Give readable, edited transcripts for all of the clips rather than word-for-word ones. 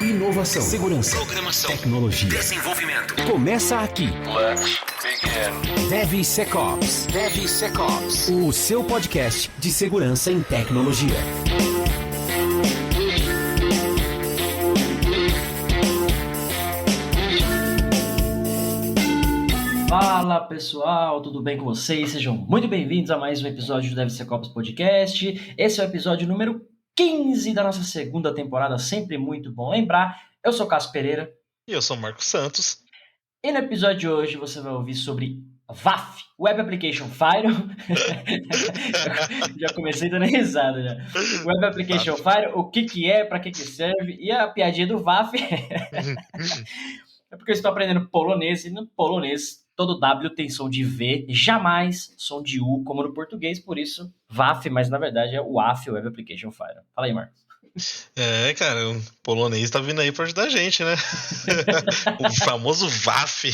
Inovação, segurança, programação, tecnologia, desenvolvimento. Começa aqui. Let's begin. DevSecOps. DevSecOps. O seu podcast de segurança em tecnologia. Fala pessoal, tudo bem com vocês? Sejam muito bem-vindos a mais um episódio do DevSecOps Podcast. Esse é o episódio número 15 da nossa segunda temporada, sempre muito bom lembrar. Eu sou Cássio Pereira. E eu sou Marcos Santos. E no episódio de hoje você vai ouvir sobre WAF, Web Application Firewall. Já comecei dando risada já. Web Application Firewall, o que é, para que serve, e a piadinha do WAF é porque eu estou aprendendo polonês, e no polonês todo W tem som de V, jamais som de U, como no português, por isso WAF, mas na verdade é o WAF, Web Application Firewall. Fala aí, Marcos. É, cara, o polonês tá vindo aí pra ajudar a gente, né? O famoso WAF.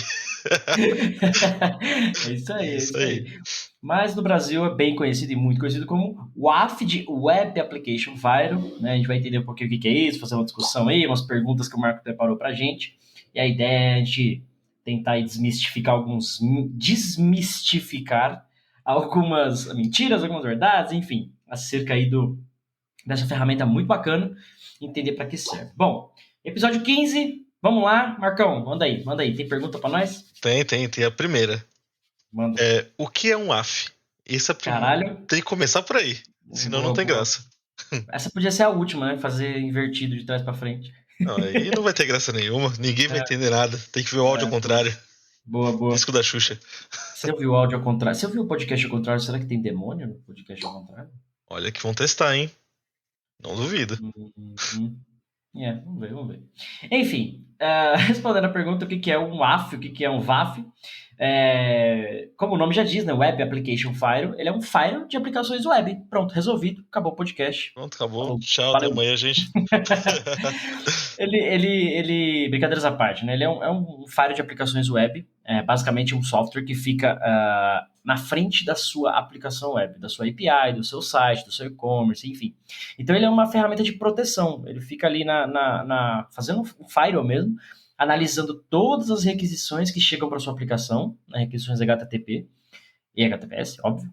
É isso aí. Mas no Brasil é bem conhecido e muito conhecido como WAF de Web Application Firewall, né? A gente vai entender um pouquinho o que é isso, fazer uma discussão aí, umas perguntas que o Marco preparou pra gente. E a ideia é a gente tentar desmistificar desmistificar algumas mentiras, algumas verdades, enfim, acerca aí dessa ferramenta muito bacana, entender para que serve. Bom, episódio 15, vamos lá, Marcão, manda aí, tem pergunta para nós? Tem a primeira. Manda. O que é um WAF? Essa Caralho. Tem que começar por aí, senão não tem graça. Essa podia ser a última, né, fazer invertido de trás para frente. Não, aí não vai ter graça nenhuma, ninguém vai entender nada, tem que ver o áudio ao contrário. Boa. Disco da Xuxa. Você ouviu o áudio ao contrário? Você ouviu o podcast ao contrário? Será que tem demônio no podcast ao contrário? Olha que vão testar, hein? Não duvido. Vamos ver. Enfim, respondendo a pergunta, o que é um WAF, o que é um WAF? Como o nome já diz, né? Web Application Firewall, ele é um firewall de aplicações web. Pronto, resolvido, acabou o podcast. Pronto, acabou. Falou. Tchau, Valeu. até amanhã, gente. Ele, brincadeiras à parte, né? Ele é um firewall de aplicações web, basicamente um software que fica na frente da sua aplicação web, da sua API, do seu site, do seu e-commerce, enfim. Então ele é uma ferramenta de proteção, ele fica ali fazendo um firewall mesmo, analisando todas as requisições que chegam para sua aplicação, requisições HTTP e HTTPS, óbvio.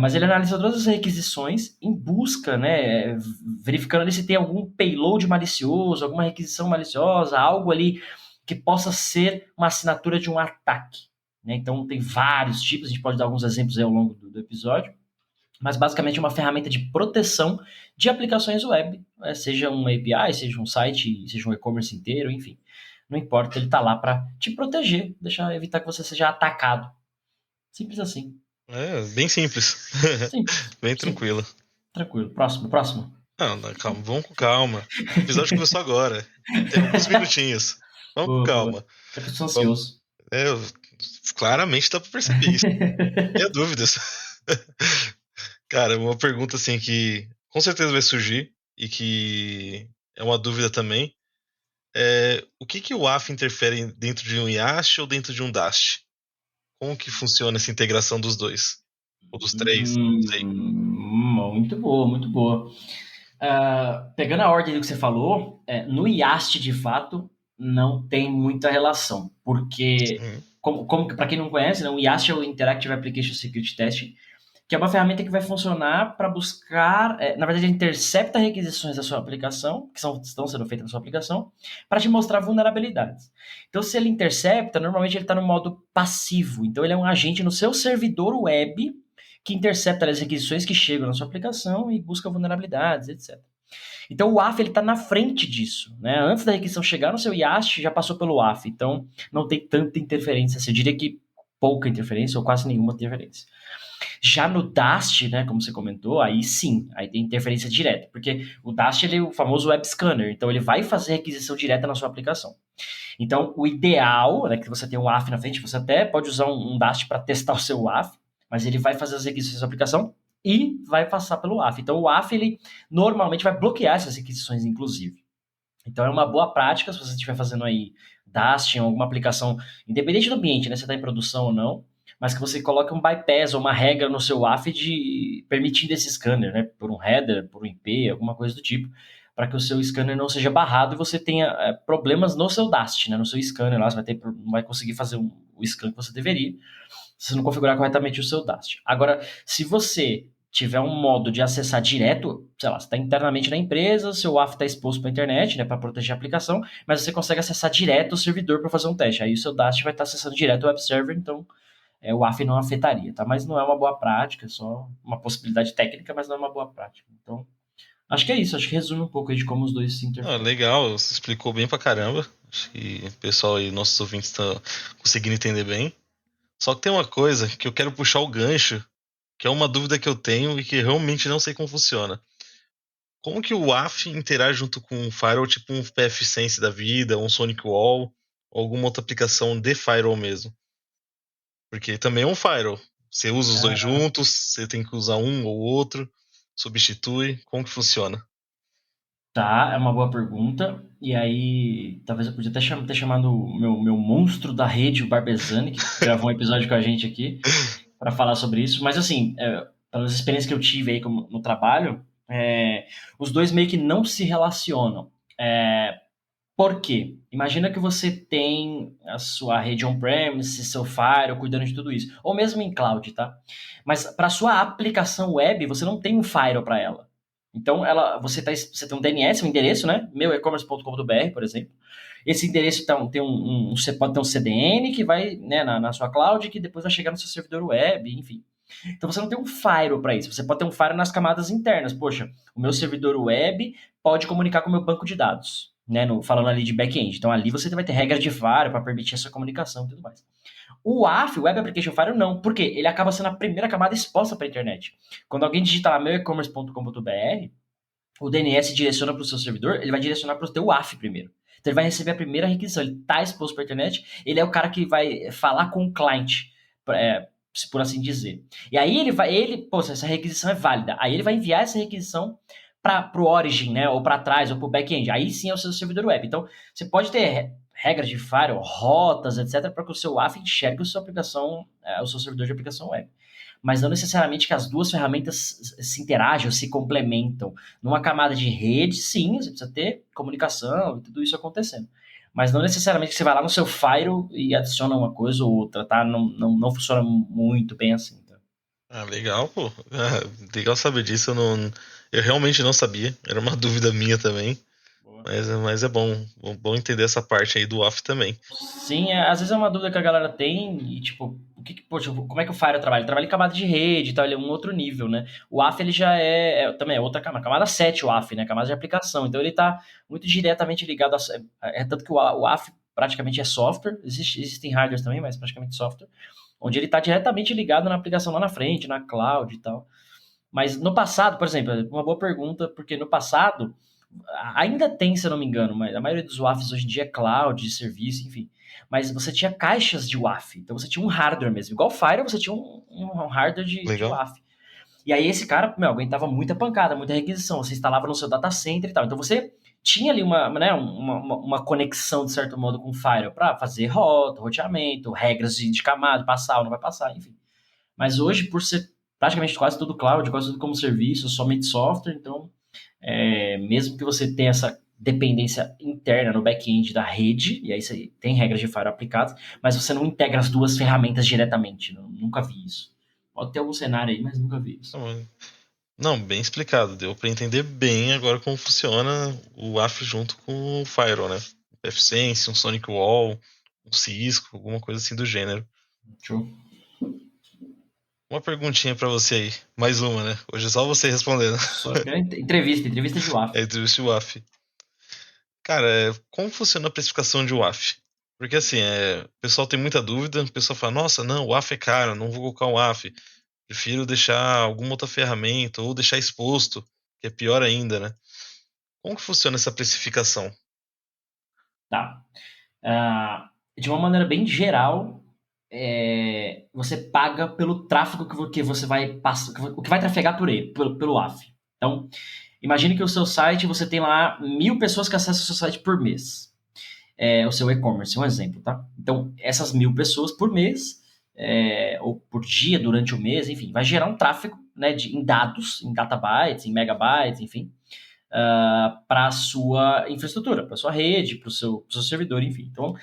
Mas ele analisa todas as requisições em busca, né, verificando ali se tem algum payload malicioso, alguma requisição maliciosa, algo ali que possa ser uma assinatura de um ataque, né? Então tem vários tipos, a gente pode dar alguns exemplos aí ao longo do episódio, mas basicamente é uma ferramenta de proteção de aplicações web, seja um API, seja um site, seja um e-commerce inteiro, enfim. Não importa, ele está lá para te proteger, evitar que você seja atacado. Simples assim. Bem simples. Bem tranquilo. Tranquilo. Próximo. Não, calma, vamos com calma. O episódio começou agora. Tem alguns minutinhos. Vamos com calma. Eu estou ansioso. Claramente dá pra perceber isso. Não tenha dúvidas. Cara, uma pergunta assim que com certeza vai surgir e que é uma dúvida também. O que o WAF interfere dentro de um IaaS ou dentro de um DAST? Como que funciona essa integração dos dois? Ou dos três? Não sei. Muito boa. Pegando a ordem do que você falou, no IAST, de fato, não tem muita relação. Porque, para quem não conhece, né, o IAST é o Interactive Application Security Testing, que é uma ferramenta que vai funcionar para buscar, na verdade, ele intercepta requisições da sua aplicação, que estão sendo feitas na sua aplicação, para te mostrar vulnerabilidades. Então, se ele intercepta, normalmente ele está no modo passivo. Então, ele é um agente no seu servidor web que intercepta as requisições que chegam na sua aplicação e busca vulnerabilidades, etc. Então, o WAF está na frente disso, né? Antes da requisição chegar no seu IAST, já passou pelo WAF. Então, não tem tanta interferência. Eu diria que pouca interferência ou quase nenhuma interferência. Já no DAST, né, como você comentou, aí sim, aí tem interferência direta, porque o DAST ele é o famoso web scanner, então ele vai fazer requisição direta na sua aplicação. Então, o ideal, né, que você tenha um WAF na frente, você até pode usar um DAST para testar o seu WAF, mas ele vai fazer as requisições da sua aplicação e vai passar pelo WAF. Então, o WAF, ele normalmente vai bloquear essas requisições, inclusive. Então, é uma boa prática, se você estiver fazendo aí DAST em alguma aplicação, independente do ambiente, né, se está em produção ou não, mas que você coloque um bypass ou uma regra no seu WAF permitindo esse scanner, né, por um header, por um IP, alguma coisa do tipo, para que o seu scanner não seja barrado e você tenha problemas no seu Dast, né? No seu scanner lá, você não vai conseguir fazer o scan que você deveria se você não configurar corretamente o seu Dast. Agora, se você tiver um modo de acessar direto, sei lá, você está internamente na empresa, seu WAF está exposto para a internet, né, para proteger a aplicação, mas você consegue acessar direto o servidor para fazer um teste. Aí o seu Dast vai estar acessando direto o web server, então o WAF não afetaria, tá? Mas não é uma boa prática, é só uma possibilidade técnica, mas não é uma boa prática. Então, acho que é isso, acho que resume um pouco aí de como os dois se interferem. Legal, você explicou bem pra caramba. Acho que o pessoal aí, nossos ouvintes, estão conseguindo entender bem. Só que tem uma coisa que eu quero puxar o gancho, que é uma dúvida que eu tenho e que realmente não sei como funciona. Como que o WAF interage junto com um firewall, tipo um pfSense da vida, um SonicWall, ou alguma outra aplicação de firewall mesmo? Porque também é um firewall. Você usa os dois juntos, você tem que usar um ou outro, substitui. Como que funciona? Tá, é uma boa pergunta. E aí, talvez eu podia até ter chamado o meu monstro da rede, o Barbezani, que gravou um episódio com a gente aqui, para falar sobre isso. Mas, assim, pelas experiências que eu tive aí no trabalho, os dois meio que não se relacionam. Por quê? Imagina que você tem a sua rede on-premise, seu firewall, cuidando de tudo isso. Ou mesmo em cloud, tá? Mas para sua aplicação web, você não tem um firewall para ela. Então, você tem um DNS, um endereço, né? meuecommerce.com.br, por exemplo. Esse endereço você pode ter um CDN que vai, né, na sua cloud, que depois vai chegar no seu servidor web, enfim. Então, você não tem um firewall para isso. Você pode ter um firewall nas camadas internas. Poxa, o meu servidor web pode comunicar com o meu banco de dados, né? Falando ali de back-end. Então, ali você vai ter regras de firewall para permitir essa comunicação e tudo mais. O WAF, o Web Application Firewall, não. Por quê? Ele acaba sendo a primeira camada exposta para a internet. Quando alguém digita lá meuecommerce.com.br, o DNS direciona para o seu servidor, ele vai direcionar para o teu WAF primeiro. Então ele vai receber a primeira requisição. Ele está exposto para a internet, ele é o cara que vai falar com o cliente, por assim dizer. E aí essa requisição é válida. Aí ele vai enviar essa requisição para o origin, né? Ou para trás, ou para o back-end. Aí sim é o seu servidor web. Então você pode ter regras de firewall, rotas, etc., para que o seu WAF enxergue a sua aplicação, o seu servidor de aplicação web. Mas não necessariamente que as duas ferramentas se interagem ou se complementam. Numa camada de rede, sim, você precisa ter comunicação e tudo isso acontecendo. Mas não necessariamente que você vai lá no seu firewall e adiciona uma coisa ou outra, tá? Não funciona muito bem assim. Tá? Legal, pô. Legal saber disso. Eu realmente não sabia. Era uma dúvida minha também. Mas é bom entender essa parte aí do WAF também. Sim, às vezes é uma dúvida que a galera tem e, tipo, poxa, como é que o Firewall trabalha? Ele trabalha em camada de rede e tal, ele é um outro nível, né? O WAF, ele já também é outra camada 7 o WAF, né? Camada de aplicação. Então, ele tá muito diretamente ligado tanto que o WAF praticamente é software, existem hardwares também, mas praticamente software, onde ele tá diretamente ligado na aplicação lá na frente, na cloud e tal. Mas no passado, por exemplo, uma boa pergunta, porque no passado ainda tem, se eu não me engano, mas a maioria dos WAFs hoje em dia é cloud, de serviço, enfim. Mas você tinha caixas de WAF, então você tinha um hardware mesmo. Igual o Fire, você tinha um hardware de WAF. E aí esse cara, aguentava muita pancada, muita requisição. Você instalava no seu data center e tal. Então você tinha ali uma conexão, de certo modo, com o Fire para fazer roteamento, regras de camada, passar ou não vai passar, enfim. Mas hoje, por ser praticamente quase tudo cloud, quase tudo como serviço, somente software, então mesmo que você tenha essa dependência interna no back-end da rede, e aí você tem regras de firewall aplicadas, mas você não integra as duas ferramentas diretamente. Nunca vi isso. Pode ter algum cenário aí, mas nunca vi isso. Não, bem explicado. Deu para entender bem agora como funciona o WAF junto com o Firewall, né? Um pfSense, um SonicWall, um Cisco, alguma coisa assim do gênero. Show. Uma perguntinha pra você aí. Mais uma, né? Hoje é só você respondendo. Entrevista de WAF. Entrevista de WAF. Cara, como funciona a precificação de WAF? Porque assim, o pessoal tem muita dúvida, o pessoal fala, nossa, não, o WAF é caro, não vou colocar o WAF. Prefiro deixar alguma outra ferramenta ou deixar exposto, que é pior ainda, né? Como que funciona essa precificação? Tá. De uma maneira bem geral, você paga pelo tráfego que você vai passar, o que vai trafegar pelo WAF. Então, imagine que o seu site, você tem lá 1.000 pessoas que acessam o seu site por mês. O seu e-commerce, um exemplo, tá? Então, essas 1.000 pessoas por mês, ou por dia, durante o mês, enfim, vai gerar um tráfego, né, em dados, em databytes, em megabytes, enfim, para a sua infraestrutura, para a sua rede, para o seu servidor, enfim. Então,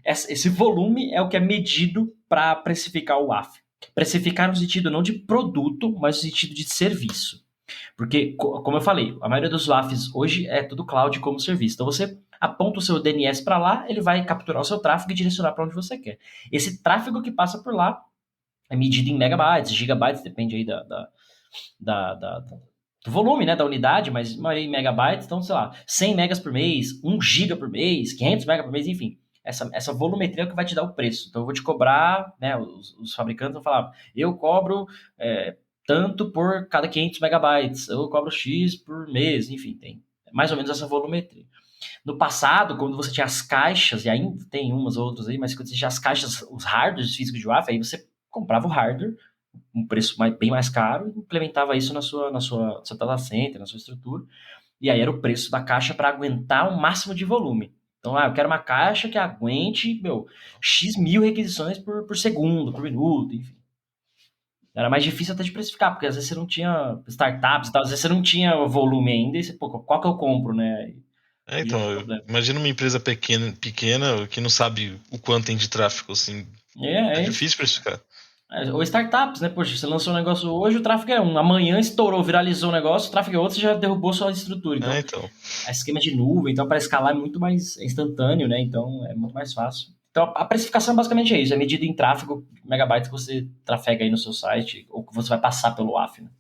esse volume é o que é medido para precificar o WAF. Precificar no sentido não de produto, mas no sentido de serviço. Porque, como eu falei, a maioria dos WAFs hoje é tudo cloud como serviço. Então, você aponta o seu DNS para lá, ele vai capturar o seu tráfego e direcionar para onde você quer. Esse tráfego que passa por lá é medido em megabytes, gigabytes, depende aí do volume, né, da unidade, mas maioria em megabytes, então, sei lá, 100 megas por mês, 1 giga por mês, 500 megas por mês, enfim. Essa volumetria é o que vai te dar o preço. Então, eu vou te cobrar, né, os fabricantes vão falar, eu cobro tanto por cada 500 megabytes, eu cobro X por mês, enfim, tem mais ou menos essa volumetria. No passado, quando você tinha as caixas, e ainda tem umas ou outras aí, mas quando você tinha as caixas, os hardwares físicos de WAF, aí você comprava o hardware, um preço bem mais caro, e implementava isso na sua data center, na sua estrutura, e aí era o preço da caixa para aguentar o máximo de volume. Então, eu quero uma caixa que aguente, X mil requisições por segundo, por minuto, enfim. Era mais difícil até de precificar, porque às vezes você não tinha startups e tal, às vezes você não tinha volume ainda, e você, qual que eu compro, né? Então, imagina uma empresa pequena que não sabe o quanto tem de tráfego, assim. É difícil precificar. Ou startups, né? Poxa, você lançou um negócio hoje, o tráfego é 1. Amanhã estourou, viralizou o negócio, o tráfego é outro, você já derrubou sua estrutura. Então, esquema de nuvem, então para escalar é muito mais instantâneo, né? Então é muito mais fácil. Então a precificação basicamente é isso, é medida em tráfego, megabytes que você trafega aí no seu site, ou que você vai passar pelo WAF, né?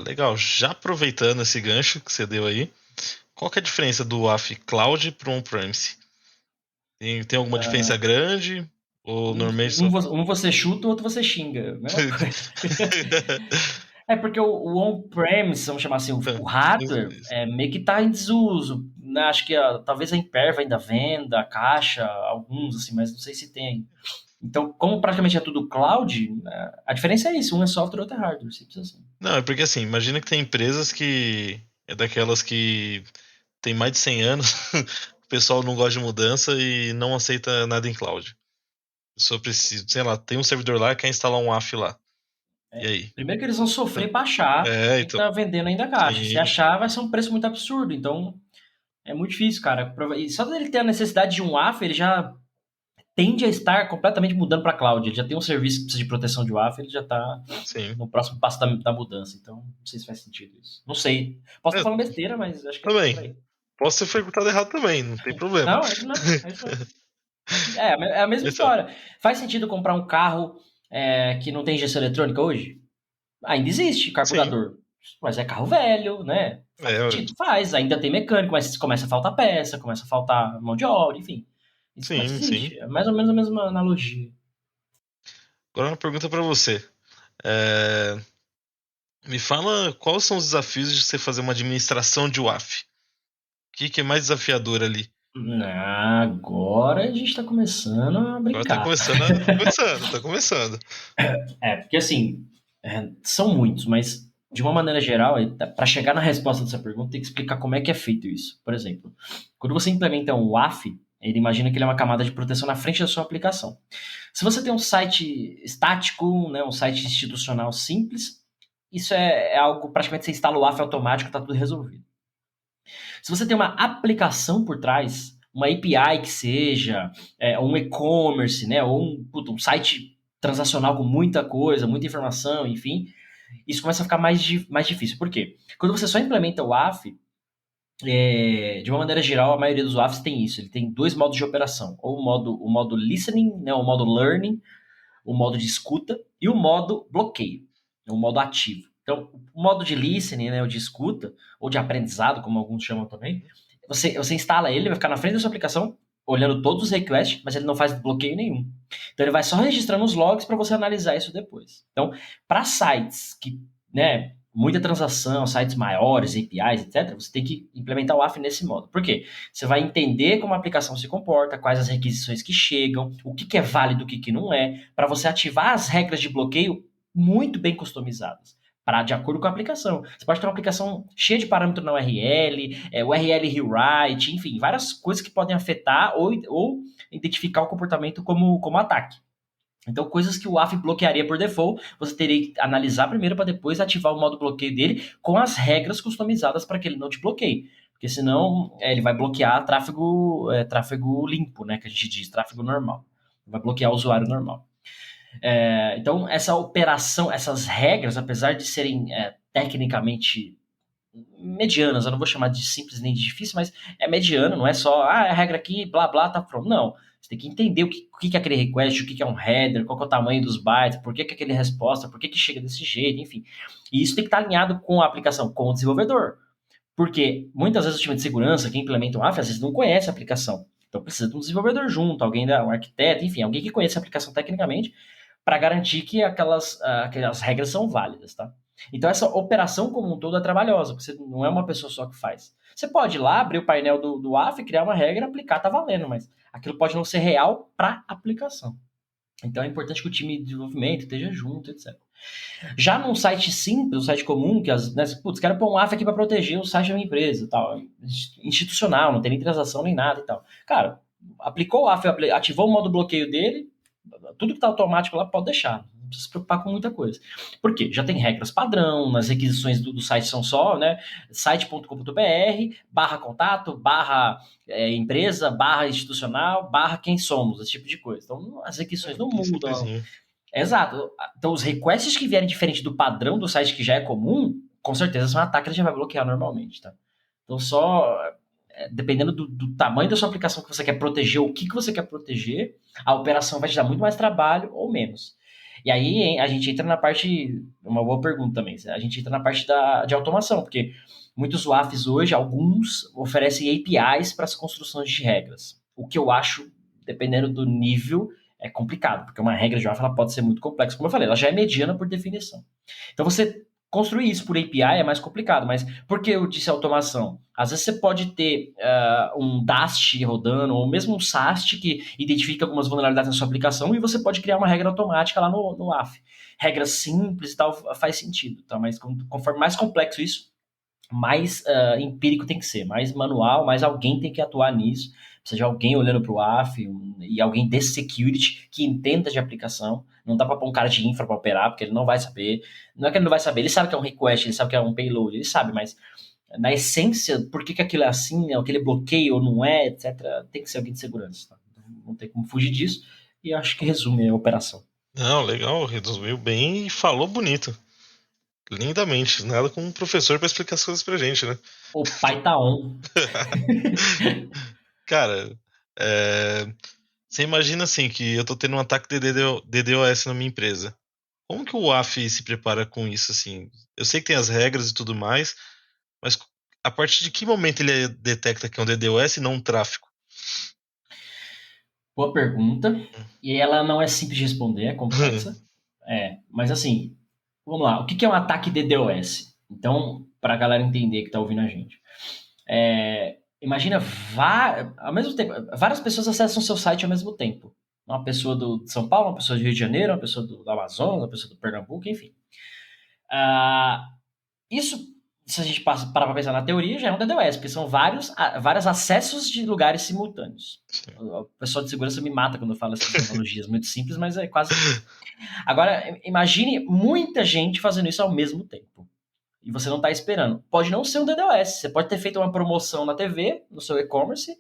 Legal. Já aproveitando esse gancho que você deu aí, qual que é a diferença do WAF Cloud para o On-Premise? Tem alguma diferença grande? Ou normalmente um você chuta, o outro você xinga, né? Porque o on-premise, vamos chamar assim, o hardware meio que está em desuso, né? Acho que talvez a Imperva ainda venda, a Caixa, alguns, assim, mas não sei se tem. Então, como praticamente é tudo cloud, a diferença é isso, um é software e outro é hardware, simples assim. Não, é porque assim, imagina que tem empresas que é daquelas que tem mais de 100 anos, o pessoal não gosta de mudança e não aceita nada em cloud. Só preciso, sei lá, tem um servidor lá e quer instalar um WAF lá. E aí? Primeiro que eles vão sofrer para achar quem tá vendendo ainda a caixa. Sim. Se achar, vai ser um preço muito absurdo. Então, é muito difícil, cara. E só dele ter a necessidade de um WAF, ele já tende a estar completamente mudando para cloud. Ele já tem um serviço que precisa de proteção de WAF, ele já está no próximo passo da mudança. Então, não sei se faz sentido isso. Não sei. Posso estar falando besteira, mas acho que também. Posso ter perguntado errado também, não tem problema. Não, isso não é isso. É a mesma história. Faz sentido comprar um carro que não tem injeção eletrônica hoje? Ainda existe carburador. Sim. Mas é carro velho, né? Faz. Ainda tem mecânico, mas começa a faltar peça, começa a faltar mão de obra, enfim. Isso sim. É mais ou menos a mesma analogia. Agora uma pergunta para você. Me fala quais são os desafios de você fazer uma administração de WAF? O que é mais desafiador ali? Agora a gente tá começando a brincar. Agora tá começando. Porque assim, são muitos, mas de uma maneira geral, para chegar na resposta dessa pergunta, tem que explicar como é que é feito isso. Por exemplo, quando você implementa um WAF, ele imagina que ele é uma camada de proteção na frente da sua aplicação. Se você tem um site estático, né, um site institucional simples, isso é algo, praticamente você instala o WAF automático, tá tudo resolvido. Se você tem uma aplicação por trás, uma API que seja, um e-commerce, né, ou um site transacional com muita coisa, muita informação, enfim, isso começa a ficar mais difícil. Por quê? Quando você só implementa o WAF, de uma maneira geral, a maioria dos WAFs tem isso. Ele tem 2 modos de operação. Ou o modo listening, né, o modo learning, o modo de escuta, e o modo bloqueio, o modo ativo. Então, o modo de listening, né, o de escuta, ou de aprendizado, como alguns chamam também, você instala ele, vai ficar na frente da sua aplicação, olhando todos os requests, mas ele não faz bloqueio nenhum. Então, ele vai só registrando os logs para você analisar isso depois. Então, para sites que, né, muita transação, sites maiores, APIs, etc., você tem que implementar o WAF nesse modo. Por quê? Você vai entender como a aplicação se comporta, quais as requisições que chegam, o que é válido, o que não é, para você ativar as regras de bloqueio muito bem customizadas, de acordo com a aplicação. Você pode ter uma aplicação cheia de parâmetro na URL, o URL rewrite, enfim, várias coisas que podem afetar ou identificar o comportamento como ataque. Então, coisas que o WAF bloquearia por default, você teria que analisar primeiro para depois ativar o modo bloqueio dele com as regras customizadas para que ele não te bloqueie. Porque senão ele vai bloquear tráfego limpo, né? Que a gente diz, tráfego normal. Vai bloquear o usuário normal. Então, essa operação, essas regras, apesar de serem tecnicamente medianas, eu não vou chamar de simples nem de difícil, mas é mediano, não é só, é a regra aqui, blá, blá, tá pronto. Não, você tem que entender o que é aquele request, o que é um header, qual que é o tamanho dos bytes, por que é aquele resposta, por que chega desse jeito, enfim. E isso tem que estar alinhado com a aplicação, com o desenvolvedor. Porque muitas vezes o time de segurança, quem implementa um AF, às vezes não conhece a aplicação. Então precisa de um desenvolvedor junto, um arquiteto, enfim, alguém que conheça a aplicação tecnicamente para garantir que aquelas regras são válidas, tá? Então essa operação como um todo é trabalhosa, porque você não é uma pessoa só que faz. Você pode ir lá, abrir o painel do AF, criar uma regra, aplicar, tá valendo, mas aquilo pode não ser real para aplicação. Então é importante que o time de desenvolvimento esteja junto, etc. Já num site simples, um site comum, que quero pôr um AF aqui para proteger o site da minha empresa, tal, institucional, não tem nem transação nem nada e tal. Cara, aplicou o AF, ativou o modo bloqueio dele, tudo que está automático lá pode deixar, não precisa se preocupar com muita coisa. Por quê? Já tem regras padrão, nas requisições do site são só, né, site.com.br/contato, /empresa, /institucional, /quem somos, esse tipo de coisa. Então, as requisições não mudam. Exato. Então, os requests que vierem diferente do padrão do site que já é comum, com certeza são ataques que ele já vai bloquear normalmente, tá? Então, dependendo do tamanho da sua aplicação que você quer proteger, o que você quer proteger, a operação vai te dar muito mais trabalho ou menos. E aí a gente entra na parte, uma boa pergunta também, a gente entra na parte de automação, porque muitos WAFs hoje, alguns oferecem APIs para as construções de regras. O que eu acho, dependendo do nível, é complicado, porque uma regra de WAF ela pode ser muito complexa. Como eu falei, ela já é mediana por definição. Então você construir isso por API é mais complicado, mas por que eu disse automação? Às vezes você pode ter um Dast rodando, ou mesmo um SAST que identifica algumas vulnerabilidades na sua aplicação e você pode criar uma regra automática lá no WAF. Regras simples e tal faz sentido, tá? Mas conforme mais complexo isso, mais empírico tem que ser, mais manual, mais alguém tem que atuar nisso. Precisa de alguém olhando para o AF e alguém desse security que entenda de aplicação. Não dá para pôr um cara de infra para operar, porque ele não vai saber. Não é que ele não vai saber, ele sabe que é um request, ele sabe que é um payload, ele sabe, mas na essência, por que aquilo é assim, aquele bloqueio ou não é, etc., tem que ser alguém de segurança. Tá? Não tem como fugir disso, e eu acho que resume a operação. Não, legal, resumiu bem e falou bonito. Lindamente, nada como um professor para explicar as coisas pra gente, né? O pai tá on. Cara, você imagina assim que eu tô tendo um ataque de DDoS na minha empresa. Como que o WAF se prepara com isso, assim? Eu sei que tem as regras e tudo mais, mas a partir de que momento ele detecta que é um DDoS e não um tráfego? Boa pergunta. E ela não é simples de responder, é complexa. Mas assim, vamos lá. O que é um ataque DDoS? Então, para a galera entender que está ouvindo a gente. Imagina, ao mesmo tempo, várias pessoas acessam o seu site ao mesmo tempo. Uma pessoa de São Paulo, uma pessoa do Rio de Janeiro, uma pessoa do Amazonas, uma pessoa do Pernambuco, enfim. Isso, se a gente parar para pensar na teoria, já é um DDoS, porque são vários acessos de lugares simultâneos. Sim. O pessoal de segurança me mata quando eu falo essas analogias muito simples, mas é quase isso. Agora, imagine muita gente fazendo isso ao mesmo tempo. E você não está esperando. Pode não ser um DDoS. Você pode ter feito uma promoção na TV, no seu e-commerce.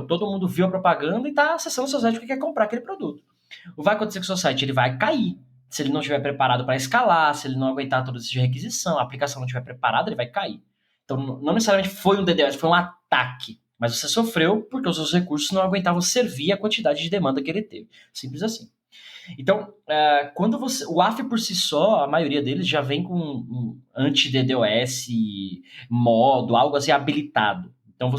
Todo mundo viu a propaganda e está acessando o seu site porque quer comprar aquele produto. O que vai acontecer com o seu site? Ele vai cair. Se ele não estiver preparado para escalar, se ele não aguentar todo esse de requisição, a aplicação não estiver preparada, ele vai cair. Então, não necessariamente foi um DDoS, foi um ataque. Mas você sofreu porque os seus recursos não aguentavam servir a quantidade de demanda que ele teve. Simples assim. Então, quando o AF por si só, a maioria deles já vem com um anti-DDoS modo, algo assim habilitado. Então,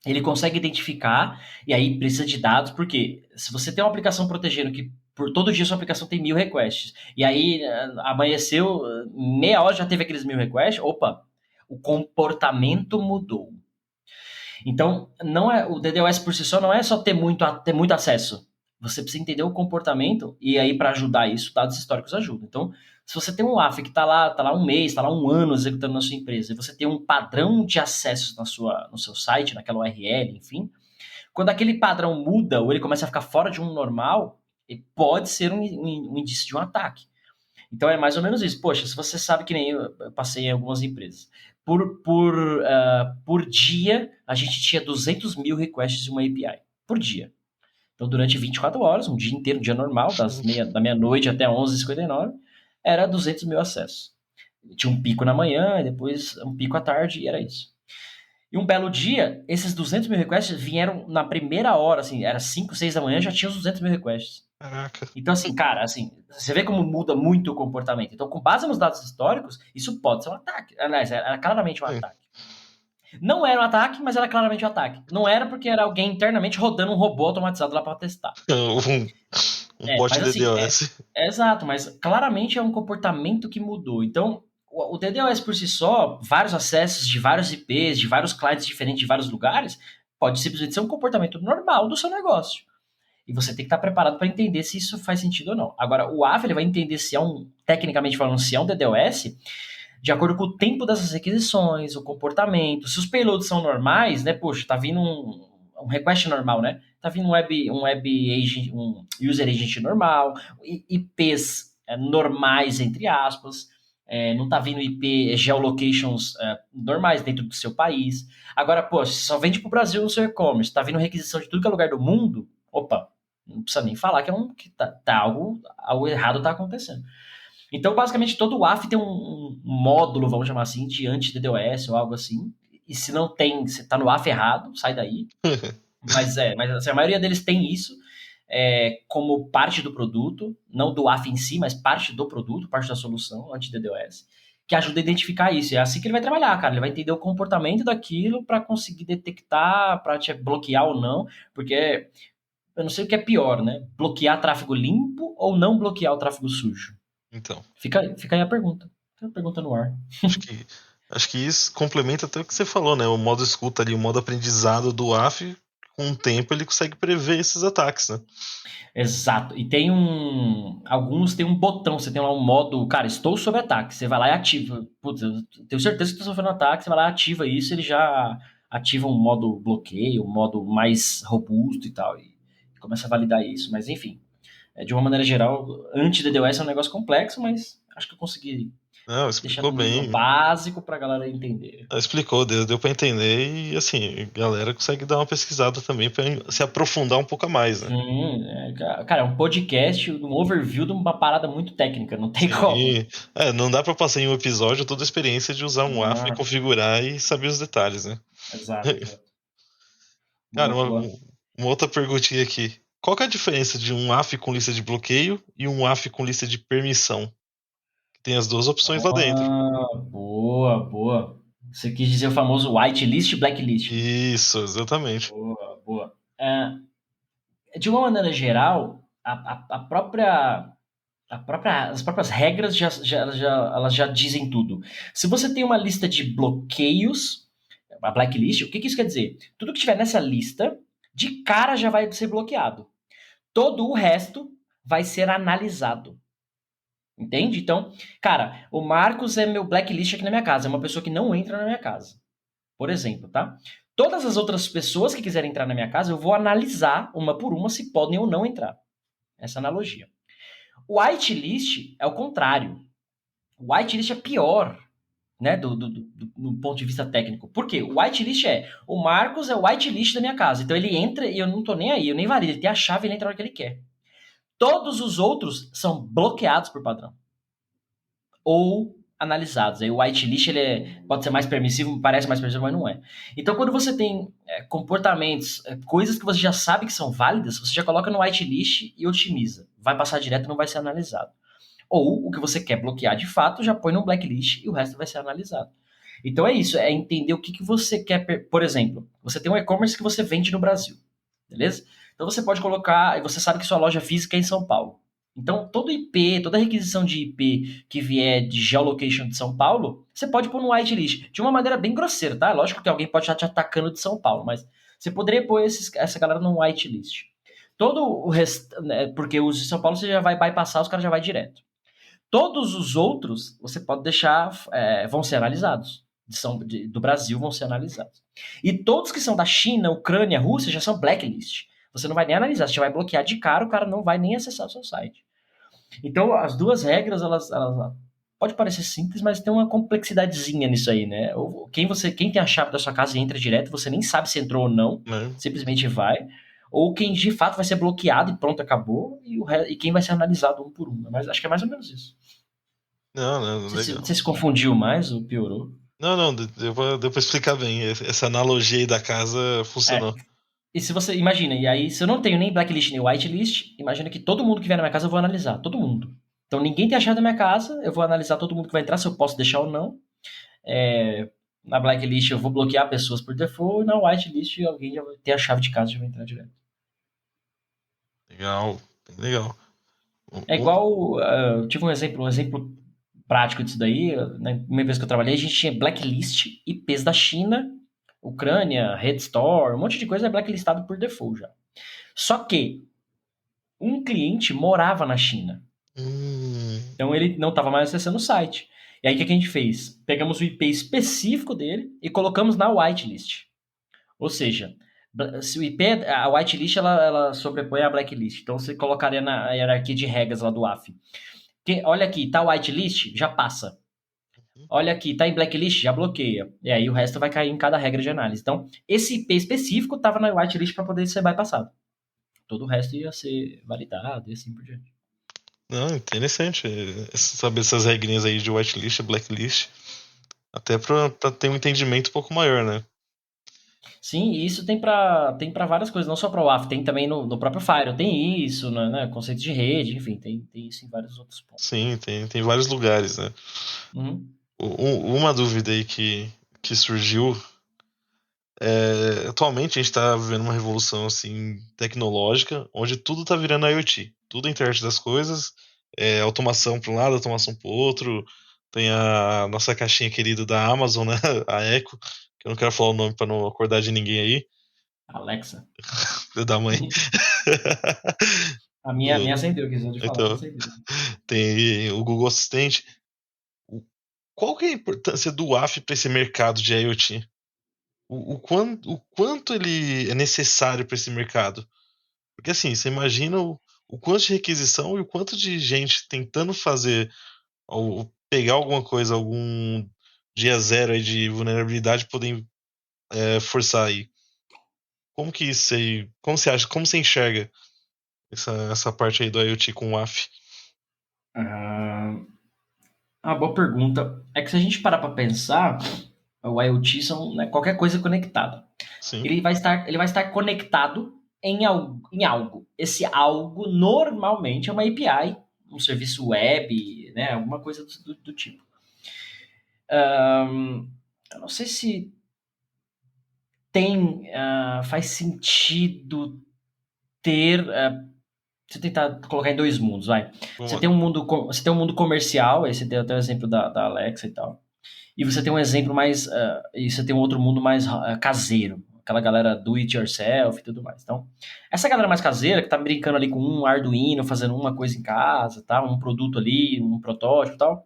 ele consegue identificar e aí precisa de dados, porque se você tem uma aplicação protegendo que por todo dia sua aplicação tem 1000 requests, e aí amanheceu, meia hora já teve aqueles 1000 requests, opa, o comportamento mudou. Então, o DDoS por si só não é só ter muito acesso. Você precisa entender o comportamento e aí para ajudar isso, dados históricos ajudam. Então, se você tem um AF que está lá um mês, está lá um ano executando na sua empresa, e você tem um padrão de acessos no seu site, naquela URL, enfim, quando aquele padrão muda ou ele começa a ficar fora de um normal, pode ser um indício de um ataque. Então é mais ou menos isso. Poxa, se você sabe que nem eu passei em algumas empresas, por dia, a gente tinha 200 mil requests de uma API. Por dia. Então, durante 24 horas, um dia inteiro, um dia normal, da meia-noite até 11h59, era 200 mil acessos. Tinha um pico na manhã, e depois um pico à tarde, e era isso. E um belo dia, esses 200 mil requests vieram na primeira hora, assim, era 5, 6 da manhã, já tinha os 200 mil requests. Caraca. Então, assim, cara, assim, você vê como muda muito o comportamento. Então, com base nos dados históricos, isso pode ser um ataque. Aliás, era claramente um ataque. Não era um ataque, mas era claramente um ataque. Não era porque era alguém internamente rodando um robô automatizado lá para testar. um bot mas, assim, DDoS. Exato, mas claramente é um comportamento que mudou. Então, o DDoS por si só, vários acessos de vários IPs, de vários clientes diferentes de vários lugares, pode simplesmente ser um comportamento normal do seu negócio. E você tem que estar preparado para entender se isso faz sentido ou não. Agora, o AF ele vai entender se é tecnicamente falando, se é um DDoS, de acordo com o tempo dessas requisições, o comportamento. Se os payloads são normais, né? Poxa, tá vindo um request normal, né? Tá vindo um web agent, um user agent normal, IPs normais, entre aspas. Não tá vindo IP geolocations normais dentro do seu país. Agora, poxa, se só vende pro Brasil no seu e-commerce, tá vindo requisição de tudo que é lugar do mundo, opa, não precisa nem falar que algo errado tá acontecendo. Então, basicamente, todo o AF tem um módulo, vamos chamar assim, de anti-DDoS ou algo assim. E se não tem, você tá no AF errado, sai daí. mas assim, a maioria deles tem isso como parte do produto, não do AF em si, mas parte do produto, parte da solução anti-DDoS, que ajuda a identificar isso. É assim que ele vai trabalhar, cara. Ele vai entender o comportamento daquilo para conseguir detectar, para te bloquear ou não, porque eu não sei o que é pior, né? Bloquear tráfego limpo ou não bloquear o tráfego sujo? Então. Fica aí a pergunta. Fica a pergunta no ar. Acho que isso complementa até o que você falou, né? O modo escuta ali, o modo aprendizado do AF, com o tempo ele consegue prever esses ataques, né? Exato. E tem alguns tem um botão, você tem lá um modo, cara, estou sob ataque. Você vai lá e ativa. Putz, eu tenho certeza que estou sofrendo ataque, você vai lá e ativa isso, ele já ativa um modo bloqueio, um modo mais robusto e tal. E começa a validar isso. Mas enfim, de uma maneira geral, anti-DDoS é um negócio complexo, mas acho que eu consegui deixar no nível básico pra galera entender. Explicou, deu pra entender e assim, a galera consegue dar uma pesquisada também pra se aprofundar um pouco a mais, né? Cara, é um podcast, um overview de uma parada muito técnica, não tem como. Não dá pra passar em um episódio toda a experiência de usar um AF e configurar e saber os detalhes, né? Exato. Cara, uma outra perguntinha aqui. Qual que é a diferença de um AF com lista de bloqueio e um AF com lista de permissão? Tem as duas opções lá dentro. Boa. Você quis dizer o famoso whitelist e blacklist. Isso, exatamente. Boa. De uma maneira geral, as próprias regras elas já dizem tudo. Se você tem uma lista de bloqueios, a blacklist, o que isso quer dizer? Tudo que estiver nessa lista, de cara já vai ser bloqueado. Todo o resto vai ser analisado. Entende? Então, cara, o Marcos é meu blacklist aqui na minha casa. É uma pessoa que não entra na minha casa. Por exemplo, tá? Todas as outras pessoas que quiserem entrar na minha casa, eu vou analisar uma por uma se podem ou não entrar. Essa analogia. O whitelist é o contrário. O whitelist é pior, né? Do ponto de vista técnico. Por quê? O whitelist o Marcos é o whitelist da minha casa. Então ele entra e eu não tô nem aí, eu nem valido. Ele tem a chave e ele entra na hora que ele quer. Todos os outros são bloqueados por padrão. Ou analisados. Aí o whitelist pode ser mais permissivo, parece mais permissivo, mas não é. Então, quando você tem comportamentos, coisas que você já sabe que são válidas, você já coloca no whitelist e otimiza. Vai passar direto, não vai ser analisado. Ou o que você quer bloquear de fato, já põe no blacklist e o resto vai ser analisado. Então é isso, é entender o que você quer. Por exemplo, você tem um e-commerce que você vende no Brasil, beleza? Então você pode colocar, e você sabe que sua loja física é em São Paulo. Então todo IP, toda requisição de IP que vier de geolocation de São Paulo, você pode pôr no whitelist, de uma maneira bem grosseira, tá? Lógico que alguém pode estar te atacando de São Paulo, mas você poderia pôr essa galera no whitelist. Todo o resto, né, porque os de São Paulo você já vai bypassar, os caras já vai direto. Todos os outros, você pode deixar, vão ser analisados. Do Brasil vão ser analisados. E todos que são da China, Ucrânia, Rússia, já são blacklist. Você não vai nem analisar, você vai bloquear de cara, o cara não vai nem acessar o seu site. Então, as duas regras, elas pode parecer simples, mas tem uma complexidadezinha nisso aí, né? Quem tem a chave da sua casa e entra direto, você nem sabe se entrou ou não, simplesmente vai. Ou quem de fato vai ser bloqueado e pronto, acabou, e quem vai ser analisado um por um. Mas acho que é mais ou menos isso. Não, Você legal. se confundiu mais ou piorou? Não, deu pra explicar bem. Essa analogia aí da casa funcionou. E se você, imagina, e aí se eu não tenho nem blacklist nem whitelist, imagina que todo mundo que vier na minha casa eu vou analisar, todo mundo. Então ninguém tem a chave da minha casa, eu vou analisar todo mundo que vai entrar, se eu posso deixar ou não. Na blacklist eu vou bloquear pessoas por default, e na whitelist alguém já vai ter a chave de casa e já vai entrar direto. Legal, bem legal. É igual, eu tive um exemplo prático disso daí, na primeira vez que eu trabalhei, a gente tinha blacklist IPs da China, Ucrânia, Red Store, um monte de coisa é blacklistado por default já. Só que um cliente morava na China. Então ele não estava mais acessando o site. E aí o que a gente fez? Pegamos o IP específico dele e colocamos na whitelist. Ou seja, se o IP, a whitelist ela sobrepõe a blacklist. Então você colocaria na hierarquia de regras lá do AF. Olha aqui, tá whitelist, já passa. Olha aqui, tá em blacklist, já bloqueia. E aí o resto vai cair em cada regra de análise. Então, esse IP específico estava na whitelist para poder ser bypassado. Todo o resto ia ser validado e assim por diante. Não, interessante saber essas regrinhas aí de whitelist, blacklist, até pra ter um entendimento um pouco maior, né? Sim, e isso tem para várias coisas, não só para o WAF, tem também no próprio Firewall, tem isso, né, conceito de rede, enfim, tem isso em vários outros pontos. Sim, tem vários lugares, né? Uhum. Uma dúvida aí que surgiu, atualmente a gente está vivendo uma revolução assim, tecnológica, onde tudo está virando IoT, tudo é internet das coisas, automação para um lado, automação para o outro, tem a nossa caixinha querida da Amazon, né? A Echo, que eu não quero falar o nome para não acordar de ninguém aí. Alexa. Filho da mãe. A minha acendeu, que de falar, Então, acendeu. tem o Google Assistente. Qual que é a importância do WAF para esse mercado de IoT? O quanto ele é necessário para esse mercado? Porque assim, você imagina o quanto de requisição e o quanto de gente tentando fazer ou pegar alguma coisa, algum dia zero aí de vulnerabilidade, poder forçar aí. Como que isso aí, como você acha, como você enxerga essa parte aí do IoT com o WAF? Boa pergunta. É que se a gente parar para pensar, o IoT são, né, qualquer coisa conectada. Sim. Ele vai estar conectado em algo. Esse algo normalmente é uma API, um serviço web, né, alguma coisa do tipo. Eu não sei se faz sentido ter. Deixa eu tentar colocar em dois mundos, vai. Você tem um mundo comercial, aí você tem até o exemplo da Alexa e tal. E você tem um exemplo mais. E você tem um outro mundo mais caseiro. Aquela galera do it yourself e tudo mais. Então, essa galera mais caseira que tá brincando ali com um Arduino, fazendo uma coisa em casa, tá? Um produto ali, um protótipo e tal.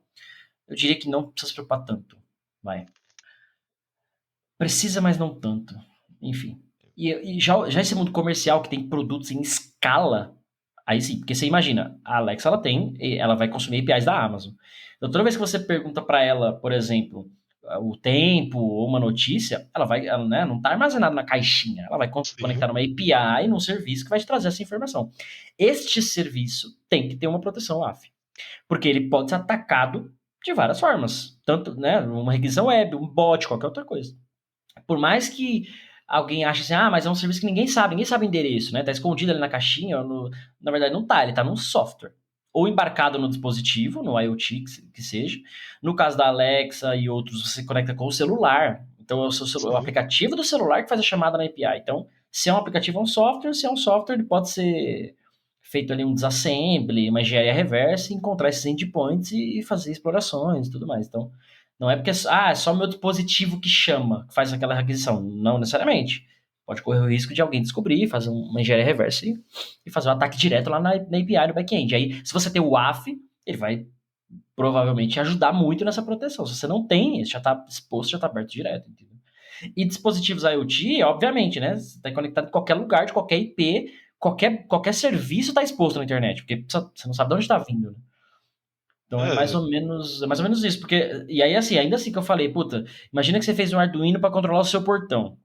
Eu diria que não precisa se preocupar tanto. Vai. Precisa, mas não tanto. Enfim. E já esse mundo comercial que tem produtos em escala, aí sim, porque você imagina, a Alexa ela vai consumir APIs da Amazon. Então toda vez que você pergunta para ela, por exemplo, o tempo ou uma notícia, ela, né, não está armazenada na caixinha, ela vai conectar numa API, num serviço que vai te trazer essa informação. Este serviço tem que ter uma proteção AF, porque ele pode ser atacado de várias formas, tanto, né, uma requisição web, um bot, qualquer outra coisa. Por mais que alguém ache assim, mas é um serviço que ninguém sabe o endereço, né? Tá escondido ali na caixinha, na verdade não tá, ele tá num software. Ou embarcado no dispositivo, no IoT que seja. No caso da Alexa e outros, você conecta com o celular. Então é o aplicativo do celular que faz a chamada na API. Então, se é um aplicativo, é um software. Se é um software, ele pode ser feito ali um disassembly, uma engenharia reversa, encontrar esses endpoints e fazer explorações e tudo mais. Então, não é porque é só o meu dispositivo que chama, que faz aquela requisição. Não necessariamente. Pode correr o risco de alguém descobrir, fazer uma engenharia reversa e fazer um ataque direto lá na API, no back-end. Aí, se você tem o WAF, ele vai provavelmente ajudar muito nessa proteção. Se você não tem, já está exposto, já está aberto direto. Entendeu? E dispositivos IoT, obviamente, né? Você está conectado em qualquer lugar, de qualquer IP, qualquer serviço está exposto na internet, porque você não sabe de onde está vindo. Né? Então é mais ou menos isso, porque, e aí assim, ainda assim que eu falei, puta, imagina que você fez um Arduino para controlar o seu portão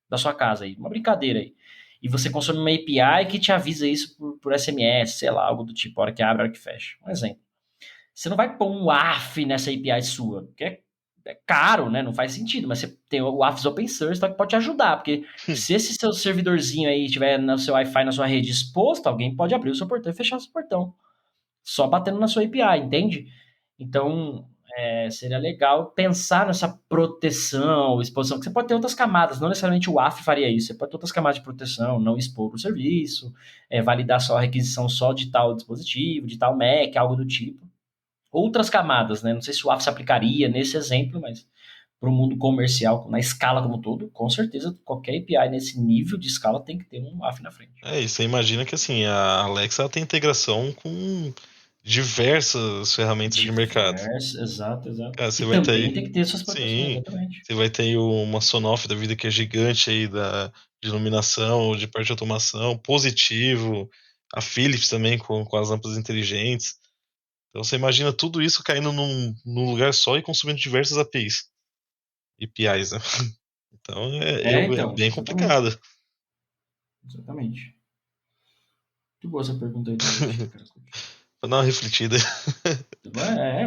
da sua casa aí, uma brincadeira aí, e você consome uma API que te avisa isso por SMS, sei lá, algo do tipo, a hora que abre, a hora que fecha, um exemplo. Você não vai pôr um WAF nessa API sua, porque é caro, né, não faz sentido, mas você tem o WAFs open source, então que pode te ajudar, porque se esse seu servidorzinho aí tiver no seu Wi-Fi, na sua rede exposto, alguém pode abrir o seu portão e fechar o seu portão só batendo na sua API, entende? Então, seria legal pensar nessa proteção, exposição, que você pode ter outras camadas, não necessariamente o WAF faria isso, você pode ter outras camadas de proteção, não expor o serviço, validar só a requisição só de tal dispositivo, de tal MAC, algo do tipo. Outras camadas, né? Não sei se o WAF se aplicaria nesse exemplo, mas para o mundo comercial, na escala como um todo, com certeza qualquer API nesse nível de escala tem que ter um WAF na frente. E você imagina que assim, a Alexa tem integração com diversas ferramentas de mercado. Exato. Cara, você E vai também ter, tem que ter suas proteções, sim, exatamente. você vai ter uma Sonoff da vida que é gigante aí de iluminação, de parte de automação, positivo, a Philips também com as lâmpadas inteligentes. Então você imagina tudo isso caindo num lugar só e consumindo diversas APIs. APIs, né? Então é bem complicado. Exatamente. Muito boa essa pergunta aí também, cara. Pra dar uma refletida.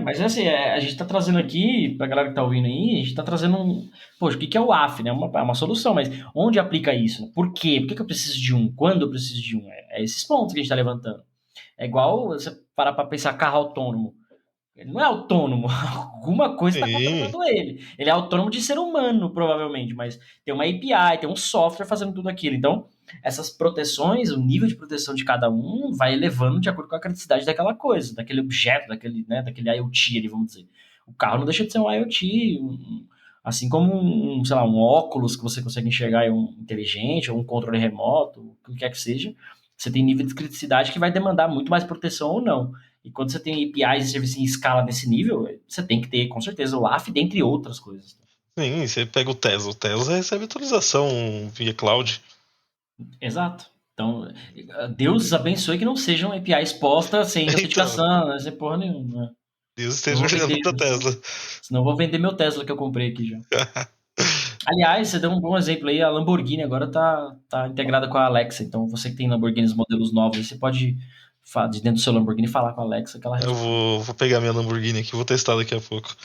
Mas assim, a gente tá trazendo aqui, pra galera que tá ouvindo aí, a gente tá trazendo poxa, o que é o WAF, né? Uma solução, mas onde aplica isso? Por quê? Por que eu preciso de um? Quando eu preciso de um? É esses pontos que a gente tá levantando. É igual você parar pra pensar carro autônomo. Ele não é autônomo, alguma coisa está Sim. controlando ele. Ele é autônomo de ser humano, provavelmente, mas tem uma API, tem um software fazendo tudo aquilo. Então, essas proteções, o nível de proteção de cada um vai elevando de acordo com a criticidade daquela coisa, daquele objeto, daquele IoT ali, vamos dizer. O carro não deixa de ser um IoT, assim como sei lá, um óculos que você consegue enxergar um inteligente, ou um controle remoto, o que quer que seja. Você tem nível de criticidade que vai demandar muito mais proteção ou não. E quando você tem APIs e serviços em escala nesse nível, você tem que ter, com certeza, o WAF, dentre outras coisas. Sim, você pega o Tesla recebe atualização via cloud. Exato. Então, Deus abençoe que não sejam API exposta sem autenticação, né? Sem porra nenhuma. Deus esteja olhando pra Tesla. Senão eu vou vender meu Tesla que eu comprei aqui já. Aliás, você deu um bom exemplo aí, a Lamborghini agora tá integrada com a Alexa, então você que tem Lamborghinis modelos novos, você pode de dentro do seu Lamborghini falar com a Alexa que ela responde. Eu vou pegar minha Lamborghini aqui, vou testar daqui a pouco.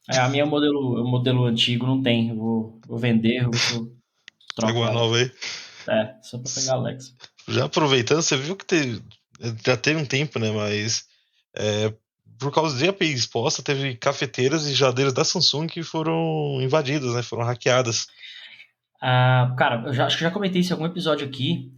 A minha modelo antigo não tem, eu vou vender, eu troco Pega uma nova aí. Só pra pegar a Alexa. Já aproveitando, você viu que já teve um tempo, né, mas por causa de API exposta, teve cafeteiras e geladeiras da Samsung que foram invadidas, né? Foram hackeadas. Cara, acho que já comentei isso em algum episódio aqui.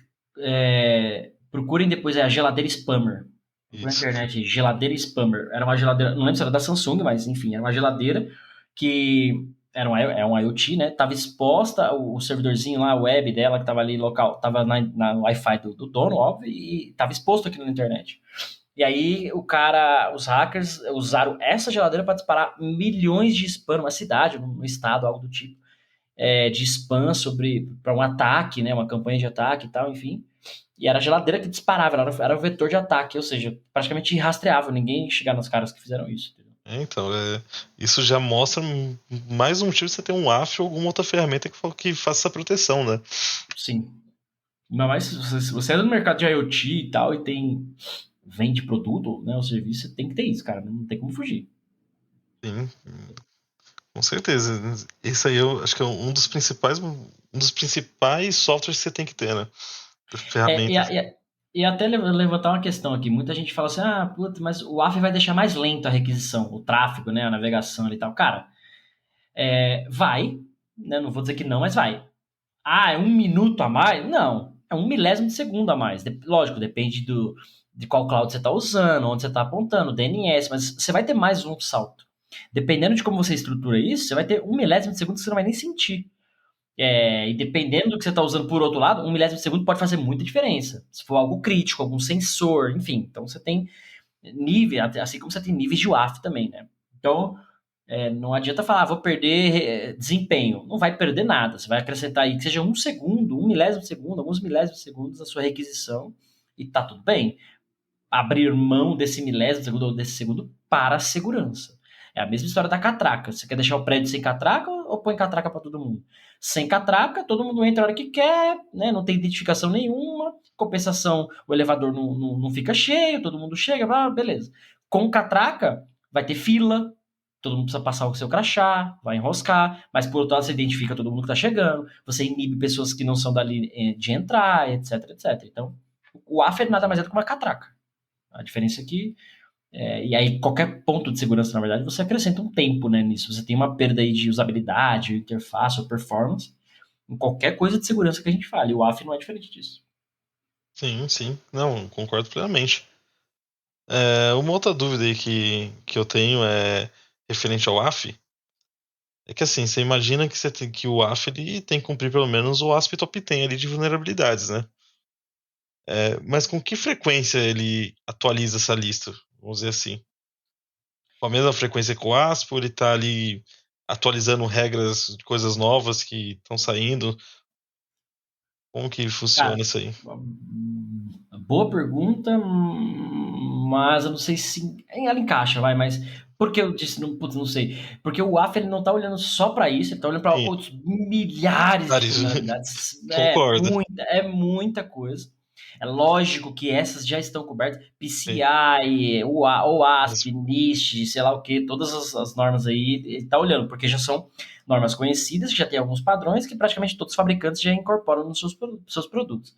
Procurem depois a geladeira spammer. Na internet, geladeira spammer. Era uma geladeira, não lembro se era da Samsung, mas enfim, era uma geladeira que é um IoT, né? Tava exposta, o servidorzinho lá, a web dela, que tava ali local, tava na Wi-Fi do dono, óbvio, e tava exposto aqui na internet. E aí os hackers usaram essa geladeira para disparar milhões de spam numa cidade, num estado, algo do tipo, de spam para um ataque, né, uma campanha de ataque e tal, enfim. E era a geladeira que disparava, era o vetor de ataque, ou seja, praticamente irrastreável, ninguém chegar nos caras que fizeram isso. Então, isso já mostra mais um motivo de você ter um WAF ou alguma outra ferramenta que faça essa proteção, né? Sim. Mas se você é no mercado de IoT e tal, e vende produto, né, o serviço, você tem que ter isso, cara, não tem como fugir. Sim, com certeza. Esse aí eu acho que é um dos principais softwares que você tem que ter, né? Ferramentas. E até levantar uma questão aqui. Muita gente fala assim, puta, mas o WAF vai deixar mais lento a requisição, o tráfego, né, a navegação e tal. Cara, vai, né, não vou dizer que não, mas vai. É 1 minuto a mais? Não, é 1 milésimo de segundo a mais. Lógico, depende de qual cloud você está usando, onde você está apontando, DNS, mas você vai ter mais um salto. Dependendo de como você estrutura isso, você vai ter 1 milésimo de segundo que você não vai nem sentir. E dependendo do que você está usando por outro lado, 1 milésimo de segundo pode fazer muita diferença. Se for algo crítico, algum sensor, enfim. Então você tem nível, assim como você tem níveis de WAF também, né? Então, não adianta falar, vou perder desempenho. Não vai perder nada. Você vai acrescentar aí que seja 1 segundo, 1 milésimo de segundo, alguns milésimos de segundos na sua requisição e tá tudo bem. abrir mão desse milésimo de segundo ou desse segundo para a segurança. É a mesma história da catraca. Você quer deixar o prédio sem catraca ou põe catraca para todo mundo? Sem catraca, todo mundo entra a hora que quer, né? Não tem identificação nenhuma. Compensação, o elevador não fica cheio, todo mundo chega, beleza. Com catraca, vai ter fila, todo mundo precisa passar o seu crachá, vai enroscar, mas por outro lado você identifica todo mundo que está chegando, você inibe pessoas que não são dali de entrar, etc, etc. Então, o AF nada mais é do que uma catraca. A diferença é que e aí, qualquer ponto de segurança, na verdade, você acrescenta um tempo, né, nisso. Você tem uma perda aí de usabilidade, interface ou performance em qualquer coisa de segurança que a gente fale. O AF não é diferente disso. Sim. Não, concordo plenamente. Uma outra dúvida aí que eu tenho é referente ao AF. É que assim, você imagina que o AF ele tem que cumprir pelo menos o ASP Top 10 ali de vulnerabilidades, né? Mas com que frequência ele atualiza essa lista? Vamos dizer assim. Com a mesma frequência que o ASP, ou ele está ali atualizando regras de coisas novas que estão saindo? Como que funciona isso aí? Boa pergunta, mas eu não sei se ela encaixa, mas por que eu disse, não sei? Porque o AF ele não está olhando só para isso, ele está olhando para outros milhares de vulnerabilidades. Concordo. É muita coisa. É lógico que essas já estão cobertas. PCI, OWASP, NIST, sei lá o que, todas as normas aí, ele está olhando, porque já são normas conhecidas, que já tem alguns padrões que praticamente todos os fabricantes já incorporam nos seus produtos.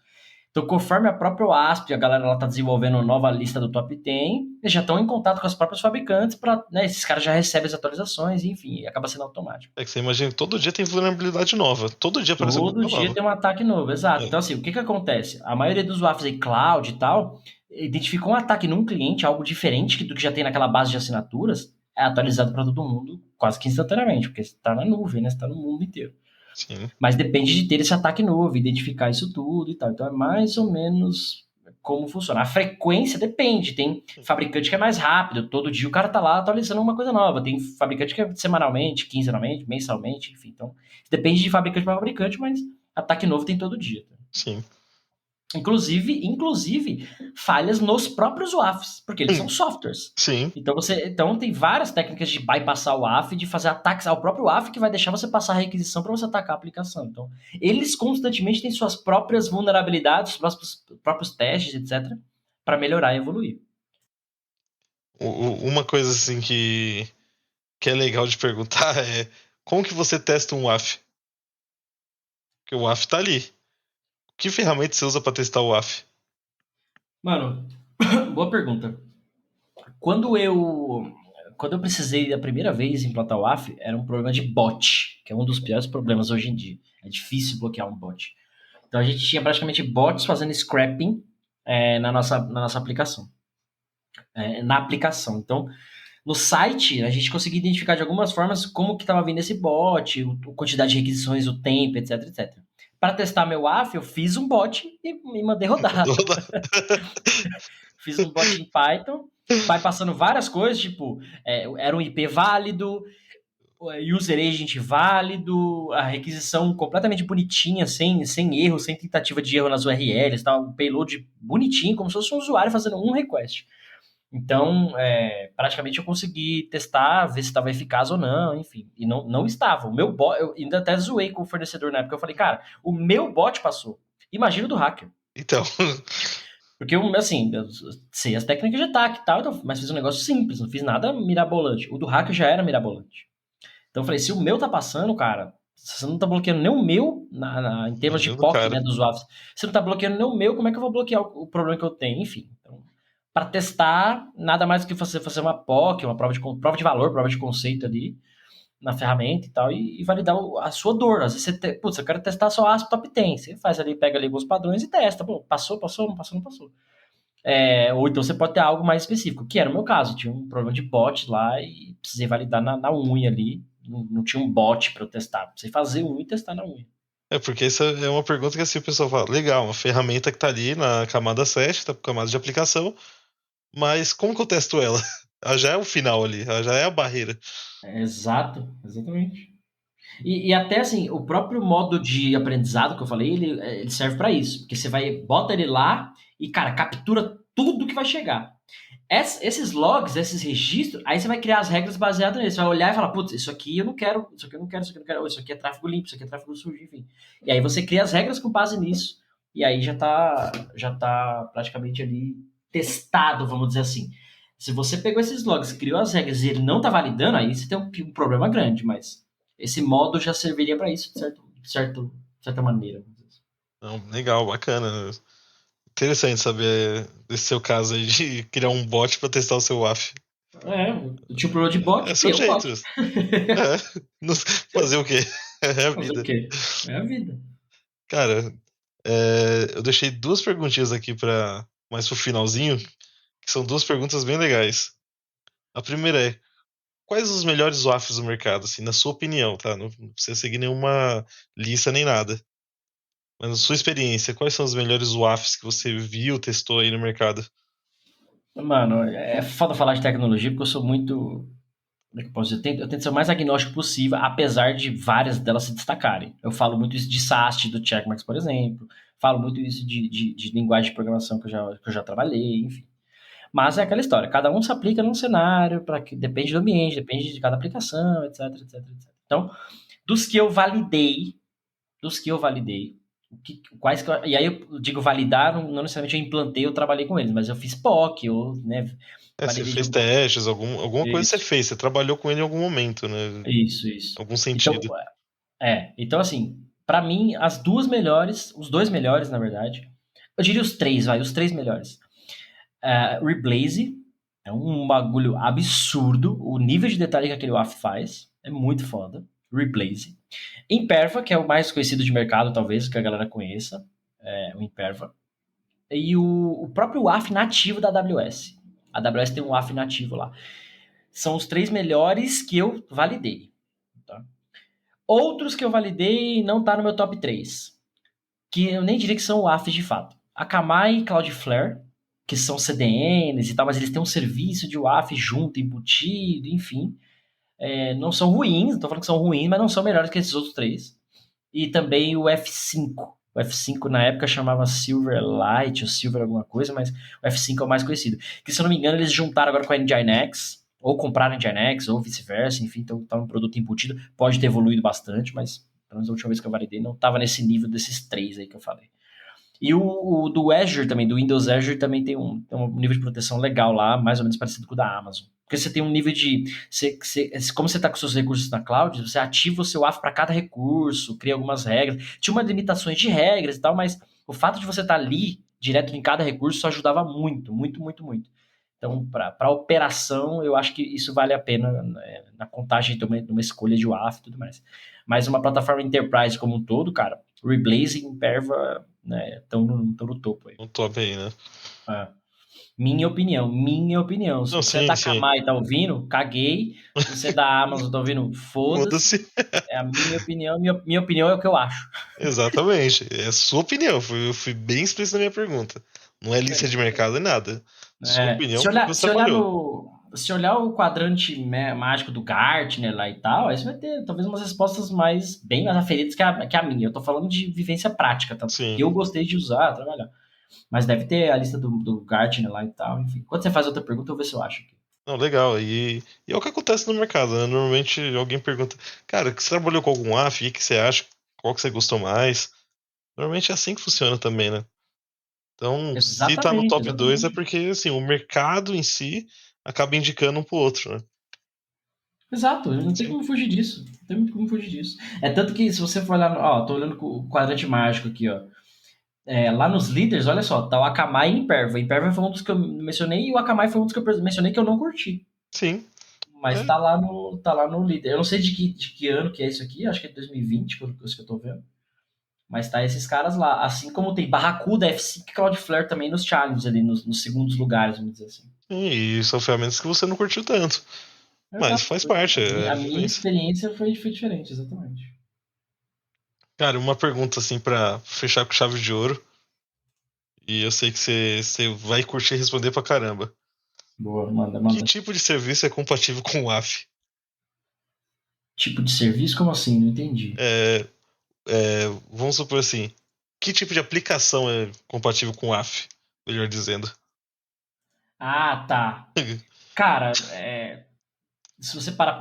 Então, conforme a própria OASP, a galera lá está desenvolvendo uma nova lista do Top 10, eles já estão em contato com os próprios fabricantes para, né, esses caras já recebem as atualizações, enfim, acaba sendo automático. É que você imagina que todo dia tem vulnerabilidade nova. Todo dia aparece Todo dia nova. tem um ataque novo, exato. Então, assim, o que acontece? A maioria dos WAFs aí, cloud e tal, identificou um ataque num cliente, algo diferente do que já tem naquela base de assinaturas, é atualizado para todo mundo quase que instantaneamente, porque está na nuvem, né? Está no mundo inteiro. Sim. Mas depende de ter esse ataque novo, identificar isso tudo e tal. Então é mais ou menos como funciona. A frequência depende. Tem fabricante que é mais rápido, todo dia o cara tá lá atualizando uma coisa nova. Tem fabricante que é semanalmente, quinzenalmente, mensalmente, enfim. Então depende de fabricante para fabricante, mas ataque novo tem todo dia. Sim. Inclusive falhas nos próprios WAFs, porque eles são softwares. Sim. Então tem várias técnicas de bypassar o WAF, de fazer ataques ao próprio WAF que vai deixar você passar a requisição para você atacar a aplicação. Então, eles constantemente têm suas próprias vulnerabilidades, os próprios testes, etc, para melhorar e evoluir. Uma coisa assim que é legal de perguntar é como que você testa um WAF? Porque o WAF tá ali. Que ferramenta você usa para testar o WAF? Mano, boa pergunta. Quando eu precisei a primeira vez implantar o WAF, era um problema de bot, que é um dos piores problemas hoje em dia. É difícil bloquear um bot. Então a gente tinha praticamente bots fazendo scrapping na nossa aplicação. Na aplicação. Então, no site, a gente conseguia identificar de algumas formas como que estava vindo esse bot, a quantidade de requisições, o tempo, etc, etc. Para testar meu WAF, eu fiz um bot e me mandei rodar. Fiz um bot em Python, vai passando várias coisas, tipo, era um IP válido, user agent válido, a requisição completamente bonitinha, sem erro, sem tentativa de erro nas URLs, tá? Um payload bonitinho, como se fosse um usuário fazendo um request. Então, praticamente eu consegui testar, ver se estava eficaz ou não, enfim. E não estava. O meu bot, eu ainda até zoei com o fornecedor na época. Eu falei, cara, o meu bot passou. Imagina o do hacker. Então. Porque, assim, eu sei as técnicas de ataque e tal, mas fiz um negócio simples, não fiz nada mirabolante. O do hacker já era mirabolante. Então eu falei, se o meu tá passando, cara, você não tá bloqueando nem o meu, em termos de POC, né, dos WAFs, você não tá bloqueando nem o meu, como é que eu vou bloquear o problema que eu tenho? Enfim, então, para testar, nada mais do que você fazer uma POC, uma prova de valor, prova de conceito ali, na ferramenta e tal, e validar a sua dor. Às vezes você eu quero testar só ASP Top 10, você faz ali, pega ali alguns padrões e testa, pô, passou, não passou. Ou então você pode ter algo mais específico, que era o meu caso, tinha um problema de bot lá e precisei validar na unha ali, não tinha um bot para eu testar, precisei fazer unha e testar na unha. Porque essa é uma pergunta que assim o pessoal fala, legal, uma ferramenta que tá ali na camada 7, tá com camada de aplicação, mas como que eu testo ela? Ela já é o final ali, ela já é a barreira. Exatamente. E até assim, o próprio modo de aprendizado que eu falei, ele serve para isso, porque você bota ele lá e, cara, captura tudo que vai chegar. Esses logs, esses registros, aí você vai criar as regras baseadas nisso. Você vai olhar e falar, putz, isso aqui eu não quero, isso aqui eu não quero, isso aqui eu não quero, isso aqui é tráfego limpo, isso aqui é tráfego sujo, enfim. E aí você cria as regras com base nisso. E aí já tá praticamente ali testado, vamos dizer assim. Se você pegou esses logs, criou as regras e ele não tá validando, aí você tem um problema grande, mas esse modo já serviria para isso, de certa maneira. Não, legal, bacana. Interessante saber desse seu caso aí de criar um bot para testar o seu WAF. Eu tinha um problema de bot, É seu jeito. bot. Fazer o quê? É a vida. Fazer o quê? É a vida. Cara, eu deixei 2 perguntinhas aqui mais pro finalzinho, que são 2 perguntas bem legais. A primeira é: quais os melhores WAFs do mercado, assim, na sua opinião, tá? Não precisa seguir nenhuma lista nem nada. Mas na sua experiência, quais são os melhores WAFs que você viu, testou aí no mercado? Mano, é foda falar de tecnologia porque eu sou muito. Como é que eu posso dizer? Eu tento ser o mais agnóstico possível, apesar de várias delas se destacarem. Eu falo muito isso de SAST, do Checkmarx, por exemplo. Falo muito isso de linguagem de programação que eu já trabalhei, enfim. Mas é aquela história, cada um se aplica num cenário, depende do ambiente, depende de cada aplicação, etc, etc, etc. Então, dos que eu validei, e aí eu digo validar, não necessariamente eu implantei, eu trabalhei com eles, mas eu fiz POC, você fez testes, alguma coisa você fez, você trabalhou com ele em algum momento, né? Isso. Algum sentido. Então assim, pra mim, os dois melhores, na verdade, eu diria os três melhores. Reblaze, é um bagulho absurdo, o nível de detalhe que aquele WAF faz, é muito foda. Reblaze. Imperva, que é o mais conhecido de mercado, talvez, que a galera conheça, o Imperva. E o próprio WAF nativo da AWS. A AWS tem um WAF nativo lá. São os 3 melhores que eu validei. Tá? Outros que eu validei não tá no meu top 3. Que eu nem diria que são WAFs de fato. Akamai e Cloudflare, que são CDNs e tal, mas eles têm um serviço de WAF junto, embutido, enfim. Não são ruins, não tô falando que são ruins, mas não são melhores que esses outros 3. E também o F5. O F5 na época chamava Silverlight ou Silver alguma coisa, mas o F5 é o mais conhecido. Que se eu não me engano eles juntaram agora com a Nginx, ou compraram a Nginx, ou vice-versa, enfim, então tá um produto embutido. Pode ter evoluído bastante, mas pelo menos a última vez que eu validei não estava nesse nível desses 3 aí que eu falei. E o do Azure também, do Windows Azure, também tem um nível de proteção legal lá, mais ou menos parecido com o da Amazon. Porque você tem um nível de... como você está com seus recursos na cloud, você ativa o seu WAF para cada recurso, cria algumas regras. Tinha umas limitações de regras e tal, mas o fato de você estar ali, direto em cada recurso, ajudava muito, muito, muito, muito. Então, para operação, eu acho que isso vale a pena na contagem de uma escolha de WAF e tudo mais. Mas uma plataforma enterprise como um todo, cara, Reblaze e Imperva estão no topo aí. No top aí, né? Minha opinião. Se Não, você é da Akamai e tá ouvindo, caguei. Se você é da Amazon tá ouvindo, foda-se. É a minha opinião. Minha opinião é o que eu acho. Exatamente. É a sua opinião. Eu fui bem explícito na minha pergunta. Não é lista de mercado, é nada. Sua opinião, se olhar o quadrante mágico do Gartner lá e tal, aí você vai ter talvez umas respostas bem mais aferidas que a minha. Eu tô falando de vivência prática, tá? Sim. Eu gostei de usar, trabalhar. Mas deve ter a lista do Gartner lá e tal, enfim. Quando você faz outra pergunta, eu vou ver se eu acho aqui. Não, legal. E é o que acontece no mercado, né? Normalmente alguém pergunta, cara, você trabalhou com algum AF? O que você acha? Qual que você gostou mais? Normalmente é assim que funciona também, né? Então, se tá no top 2 é porque, assim, o mercado em si acaba indicando um pro outro, né? Exato, não tem como fugir disso. Não tem muito como fugir disso. É tanto que se você for olhar, tô olhando o quadrante mágico aqui, ó. Lá nos líderes, olha só, tá o Akamai e Imperva. Imperva foi um dos que eu mencionei e o Akamai foi um dos que eu mencionei que eu não curti. Sim. Mas tá lá no líder. Eu não sei de que ano que é isso aqui, acho que é 2020, que eu tô vendo. Mas tá esses caras lá. Assim como tem Barracuda, F5 e Cloudflare também nos challenges ali, nos segundos lugares, vamos dizer assim. E são ferramentas que você não curtiu tanto. Mas faz parte. A minha experiência foi diferente, exatamente. Cara, uma pergunta assim pra fechar com chave de ouro. E eu sei que você vai curtir responder pra caramba. Boa, manda. Que tipo de serviço é compatível com o WAF? Tipo de serviço? Como assim? Não entendi. Vamos supor assim. Que tipo de aplicação é compatível com o WAF? Melhor dizendo. Ah, tá. Cara, se você parar,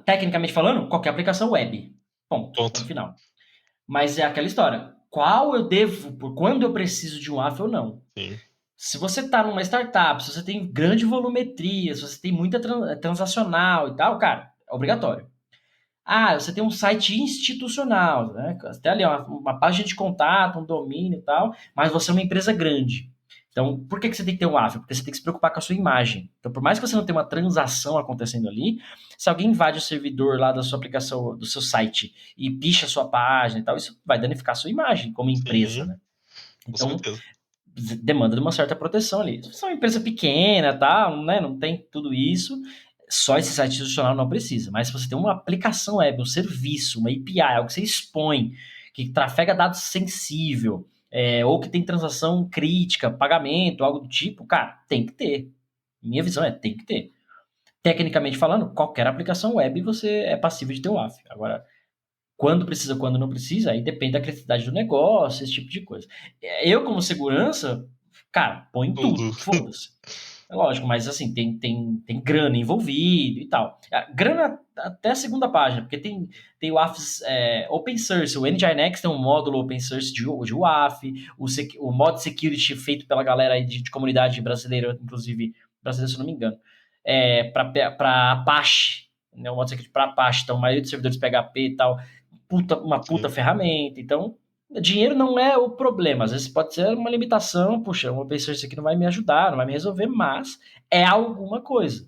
tecnicamente falando, qualquer aplicação web. Ponto. Ponto. Ponto final. Mas é aquela história. Qual eu devo, por quando eu preciso de um AF ou não? Sim. Se você está numa startup, se você tem grande volumetria, se você tem muita transacional e tal, cara, é obrigatório. Ah, você tem um site institucional, né? Até ali, uma página de contato, um domínio e tal, mas você é uma empresa grande. Então, por que você tem que ter um AF? Porque você tem que se preocupar com a sua imagem. Então, por mais que você não tenha uma transação acontecendo ali, se alguém invade o servidor lá da sua aplicação, do seu site e picha a sua página e tal, isso vai danificar a sua imagem como empresa, Sim, né? com Então, certeza. demanda de uma certa proteção ali. Se você é uma empresa pequena, tá, né, não tem tudo isso, só esse site institucional não precisa. Mas se você tem uma aplicação web, um serviço, uma API, algo que você expõe, que trafega dados sensível, ou que tem transação crítica, pagamento, algo do tipo, cara, tem que ter. Minha visão tem que ter. Tecnicamente falando, qualquer aplicação web você é passível de ter um AF. Agora, quando precisa, quando não precisa, aí depende da criatividade do negócio, esse tipo de coisa. Eu, como segurança, cara, põe Tudo. tudo, foda-se. É lógico, mas assim, tem grana envolvido e tal. A grana até a segunda página, porque tem o AF open source, o Nginx tem um módulo open source de UAF, o mod security feito pela galera aí de comunidade brasileira, inclusive, brasileira se eu não me engano, para Apache, né, o mod security para Apache, então a maioria dos servidores PHP e tal, uma puta Sim. ferramenta, então dinheiro não é o problema, às vezes pode ser uma limitação, puxa, uma pessoa isso aqui não vai me ajudar, não vai me resolver, mas é alguma coisa.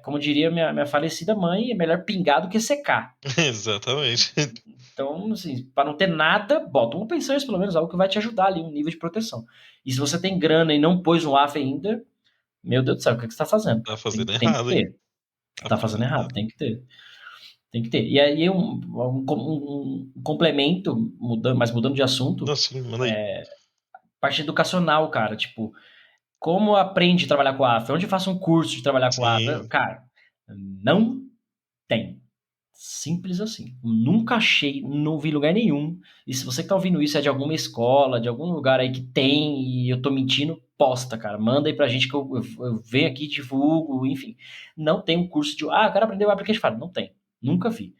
Como diria minha falecida mãe, é melhor pingar do que secar. Exatamente. Então, assim, para não ter nada, bota um open source, pelo menos, algo que vai te ajudar ali, um nível de proteção. E se você tem grana e não pôs um AF ainda, meu Deus do céu, o que você está fazendo? Tá fazendo Tem que errado, hein? ter. Tá fazendo errado, tem que ter. Tem que ter. E aí um complemento, mudando de assunto, Não, sim, manda aí. parte educacional, cara. Tipo, como aprende a trabalhar com a AF? Onde eu faço um curso de trabalhar com a AF? Sim. Cara, não tem. Simples assim. Nunca achei, não vi lugar nenhum. E se você que tá ouvindo isso é de alguma escola, de algum lugar aí que tem e eu tô mentindo, posta, cara. Manda aí pra gente que eu venho aqui, divulgo, enfim. Não tem um curso de. Ah, eu quero aprender o Application. Não tem. Nunca vi.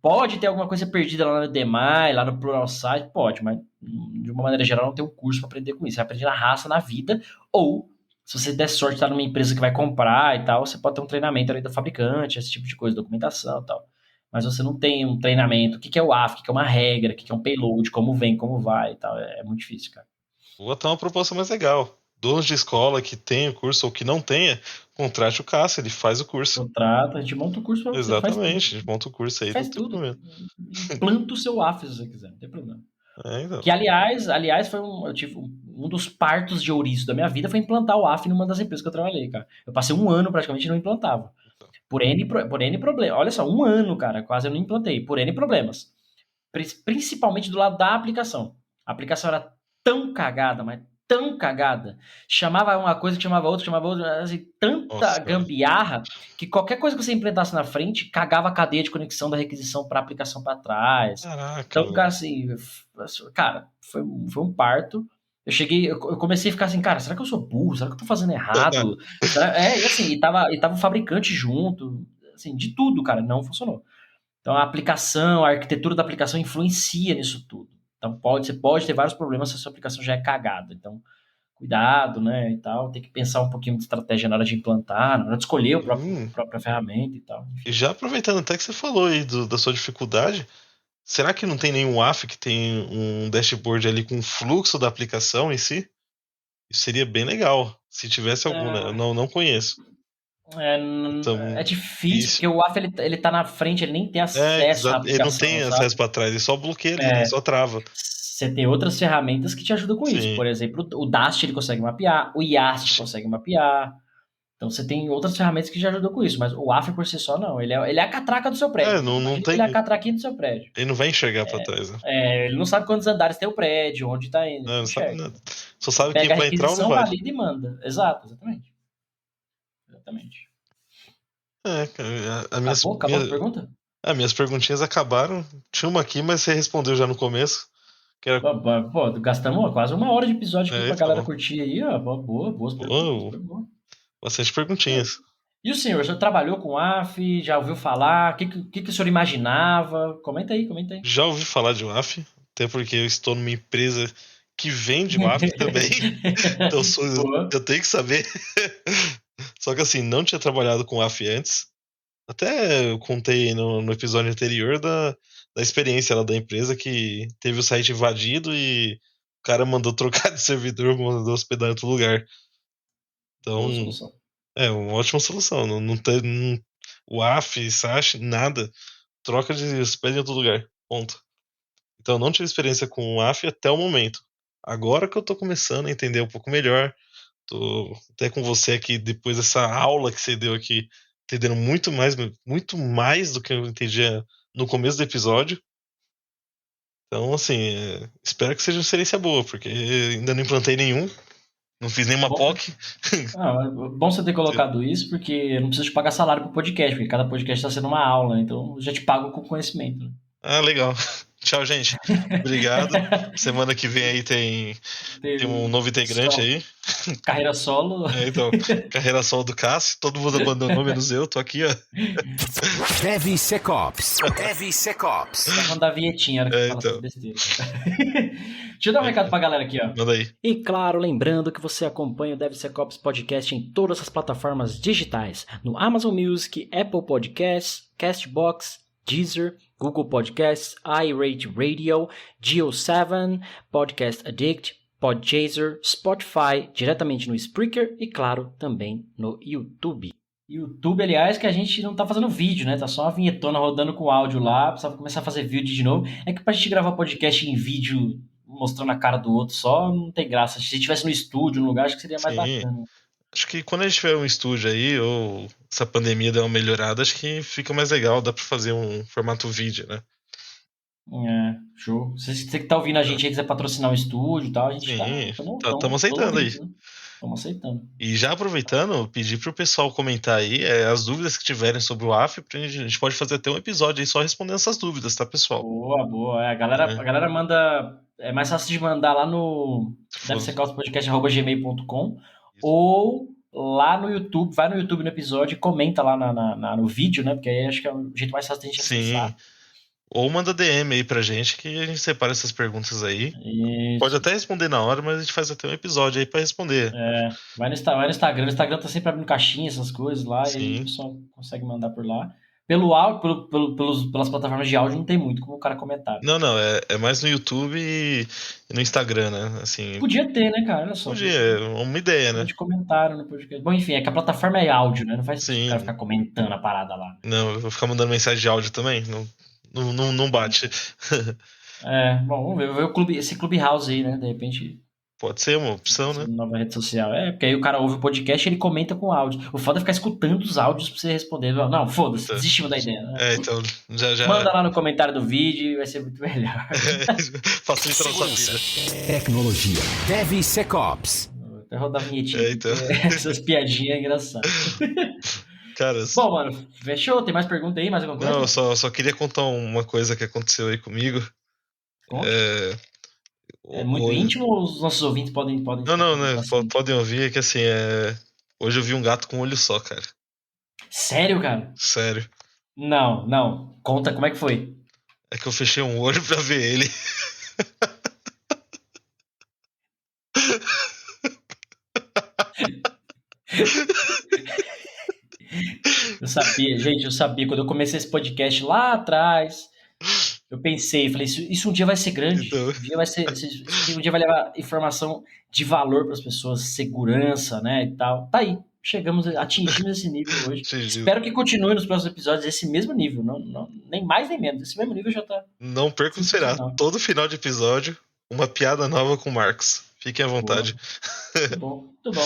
Pode ter alguma coisa perdida lá no Demai, lá no Pluralsight, pode, mas de uma maneira geral não tem um curso para aprender com isso. Você vai aprender na raça, na vida, ou se você der sorte de estar numa empresa que vai comprar e tal, você pode ter um treinamento ali do fabricante, esse tipo de coisa, documentação e tal. Mas você não tem um treinamento, o que é o AF, o que é uma regra, o que é um payload, como vem, como vai e tal. É muito difícil, cara. Vou botar uma proposta mais legal. Donos de escola que tem o curso ou que não tenha, contrate o Cássio, ele faz o curso. Contrata, a gente monta o curso para você, faz tudo. Exatamente, a gente monta o curso aí, não Faz tem tudo. problema. Implanta o seu AF se você quiser, não tem problema. Então. Que, aliás foi eu tive um dos partos de ouriço da minha vida foi implantar o AF numa das empresas que eu trabalhei, cara. Eu passei um ano praticamente e não implantava. Por N problemas. Olha só, um ano, cara, quase eu não implantei. Por N problemas. Principalmente do lado da aplicação. A aplicação era tão cagada, mas tão cagada. Chamava uma coisa que chamava outra, assim, tanta Nossa, gambiarra que qualquer coisa que você implementasse na frente cagava a cadeia de conexão da requisição para a aplicação para trás. caraca. Então, cara, assim, foi um parto. Eu comecei a ficar assim, cara, será que eu sou burro? Será que eu tô fazendo errado? E assim, e tava o fabricante junto, assim, de tudo, cara, não funcionou. Então a aplicação, a arquitetura da aplicação influencia nisso tudo. Então você pode ter vários problemas se a sua aplicação já é cagada. Então, cuidado, né, e tal. Tem que pensar um pouquinho de estratégia na hora de implantar, na hora de escolher a própria ferramenta e tal. Enfim. E já aproveitando até que você falou aí da sua dificuldade, será que não tem nenhum AF que tem um dashboard ali com o fluxo da aplicação em si? Isso seria bem legal. Se tivesse algum, né? Eu não conheço. Então, É difícil, porque o AF ele tá na frente, ele nem tem acesso à ele não aplicação, tem sabe? acesso para trás, ele só bloqueia ali, né? Só trava. Você tem outras ferramentas que te ajudam com isso. Sim. Por exemplo, o Dast ele consegue mapear, o Yast consegue mapear. Então você tem outras ferramentas que te ajudam com isso, mas o AF por si só não. Ele é a catraca do seu prédio. Não tem. Ele é a catraquinha do seu prédio. Ele não vai enxergar para trás, né? Ele não sabe quantos andares tem o prédio, onde tá indo. Não sabe nada. Só sabe Pega quem a vai entrar ou não requisição, vai. valida e manda. Exato, exatamente. Cara, Acabou a pergunta? Minhas perguntinhas acabaram. Tinha uma aqui, mas você respondeu já no começo. Que era... Pô, gastamos quase uma hora de episódio aqui pra então. galera curtir aí, ó. Boas perguntas. Bastante perguntinhas. E o senhor trabalhou com AF? Já ouviu falar? O que o senhor imaginava? Comenta aí. Já ouvi falar de WAF, até porque eu estou numa empresa que vende WAF também. Então eu tenho que saber. Só que assim, não tinha trabalhado com WAF antes. Até eu contei no episódio anterior da experiência lá da empresa, que teve o site invadido e o cara mandou trocar de servidor, mandou hospedar em outro lugar. Então, Boa solução. é uma ótima solução. Não tem WAF, SASH, nada. Troca de hospedagem em outro lugar. Ponto. Então eu não tive experiência com WAF até o momento. Agora que eu tô começando a entender um pouco melhor, tô até com você aqui, depois dessa aula que você deu aqui, entendendo muito mais do que eu entendia no começo do episódio. Então, assim, espero que seja uma experiência boa, porque ainda não implantei nenhum, não fiz nenhuma POC. Bom você ter colocado isso, porque eu não preciso te pagar salário pro podcast, porque cada podcast está sendo uma aula, então eu já te pago com conhecimento. Né? Ah, legal. Tchau, gente. Obrigado. Semana que vem aí tem um novo integrante aí. Carreira solo. Então, carreira solo do Cássio. Todo mundo abandonou, menos eu. Tô aqui, ó. DevSecOps. Vai mandar a vinhetinha, era que fala essas besteiras. Deixa eu dar um recado pra galera aqui, ó. Manda aí. E claro, lembrando que você acompanha o DevSecOps Podcast em todas as plataformas digitais. No Amazon Music, Apple Podcasts, Castbox, Deezer, Google Podcasts, iRadio, Geo7, Podcast Addict, Podchaser, Spotify, diretamente no Spreaker e, claro, também no YouTube. YouTube, aliás, que a gente não tá fazendo vídeo, né? Tá só uma vinhetona rodando com áudio lá, precisava começar a fazer vídeo de novo. É que pra gente gravar podcast em vídeo, mostrando a cara do outro só, não tem graça. Se estivesse no estúdio, no lugar, acho que seria mais bacana. Acho que quando a gente tiver um estúdio aí, ou essa pandemia der uma melhorada, acho que fica mais legal, dá pra fazer um formato vídeo, né? Show. Se você que tá ouvindo a gente aí quiser patrocinar um estúdio e tal, a gente estamos aceitando aí. Estamos aceitando. E já aproveitando, pedir pro pessoal comentar aí as dúvidas que tiverem sobre o AF, a gente pode fazer até um episódio aí só respondendo essas dúvidas, tá, pessoal? Boa. A galera manda... É mais fácil de mandar lá no devsecospodcast@gmail.com ou lá no YouTube, vai no YouTube no episódio e comenta lá no vídeo, né? Porque aí acho que é o jeito mais fácil da gente acessar. Ou manda DM aí pra gente que a gente separa essas perguntas aí. Isso. Pode até responder na hora, mas a gente faz até um episódio aí pra responder. Vai no Instagram. O Instagram tá sempre abrindo caixinha, essas coisas lá, Sim. e aí o pessoal consegue mandar por lá. Pelo áudio, pelas plataformas de áudio não tem muito como o cara comentar. Não, é mais no YouTube e no Instagram, né? Assim, podia ter, né, cara? Olha só. Podia, é uma ideia, né? De comentário no podcast. Bom, enfim, é que a plataforma é áudio, né? Não faz sentido o cara ficar comentando a parada lá. Não, eu vou ficar mandando mensagem de áudio também. Não bate. Bom, vamos ver esse Clubhouse aí, né? De repente. Pode ser uma opção, né? Nova rede social. Porque aí o cara ouve o podcast e ele comenta com áudio. O foda é ficar escutando os áudios pra você responder. Não, foda-se, desistimos da ideia. Né? Então, já... Manda lá no comentário do vídeo e vai ser muito melhor. Facilita a nossa vida. Tecnologia. DevSecOps. Até rodar a vinhetinha. Então. Essas piadinhas engraçadas. Cara, bom, mano, fechou? Tem mais pergunta aí? Mais alguma coisa? Não, eu só queria contar uma coisa que aconteceu aí comigo. É muito íntimo ou os nossos ouvintes podem Não, né? Podem ouvir, é que assim, hoje eu vi um gato com um olho só, cara. Sério, cara? Sério. Não. Conta, como é que foi? É que eu fechei um olho pra ver ele. Eu sabia. Quando eu comecei esse podcast lá atrás, eu falei, isso um dia vai ser grande. Então... Um dia vai levar informação de valor para as pessoas, segurança, né, e tal. Tá aí, atingimos esse nível hoje. Espero que continue nos próximos episódios esse mesmo nível, não, nem mais nem menos. Esse mesmo nível já tá... Não perca o será. Todo final de episódio, uma piada nova com o Marcos. Fiquem à vontade. Muito bom.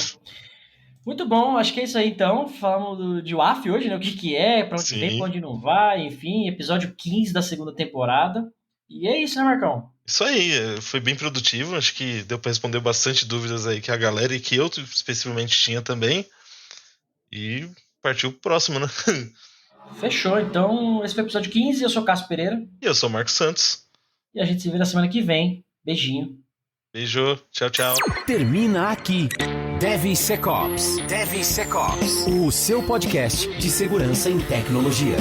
Muito bom, acho que é isso aí então. Falamos de WAF hoje, né? O que é, pra onde vem, pra onde não vai, enfim, episódio 15 da segunda temporada. E é isso, né, Marcão? Isso aí, foi bem produtivo. Acho que deu pra responder bastante dúvidas aí que a galera e que eu especificamente tinha também. E partiu pro próximo, né? Fechou, então esse foi o episódio 15. Eu sou o Cássio Pereira. E eu sou o Marcos Santos. E a gente se vê na semana que vem. Beijinho. Beijo, tchau. Termina aqui DevSecOps, o seu podcast de segurança em tecnologia.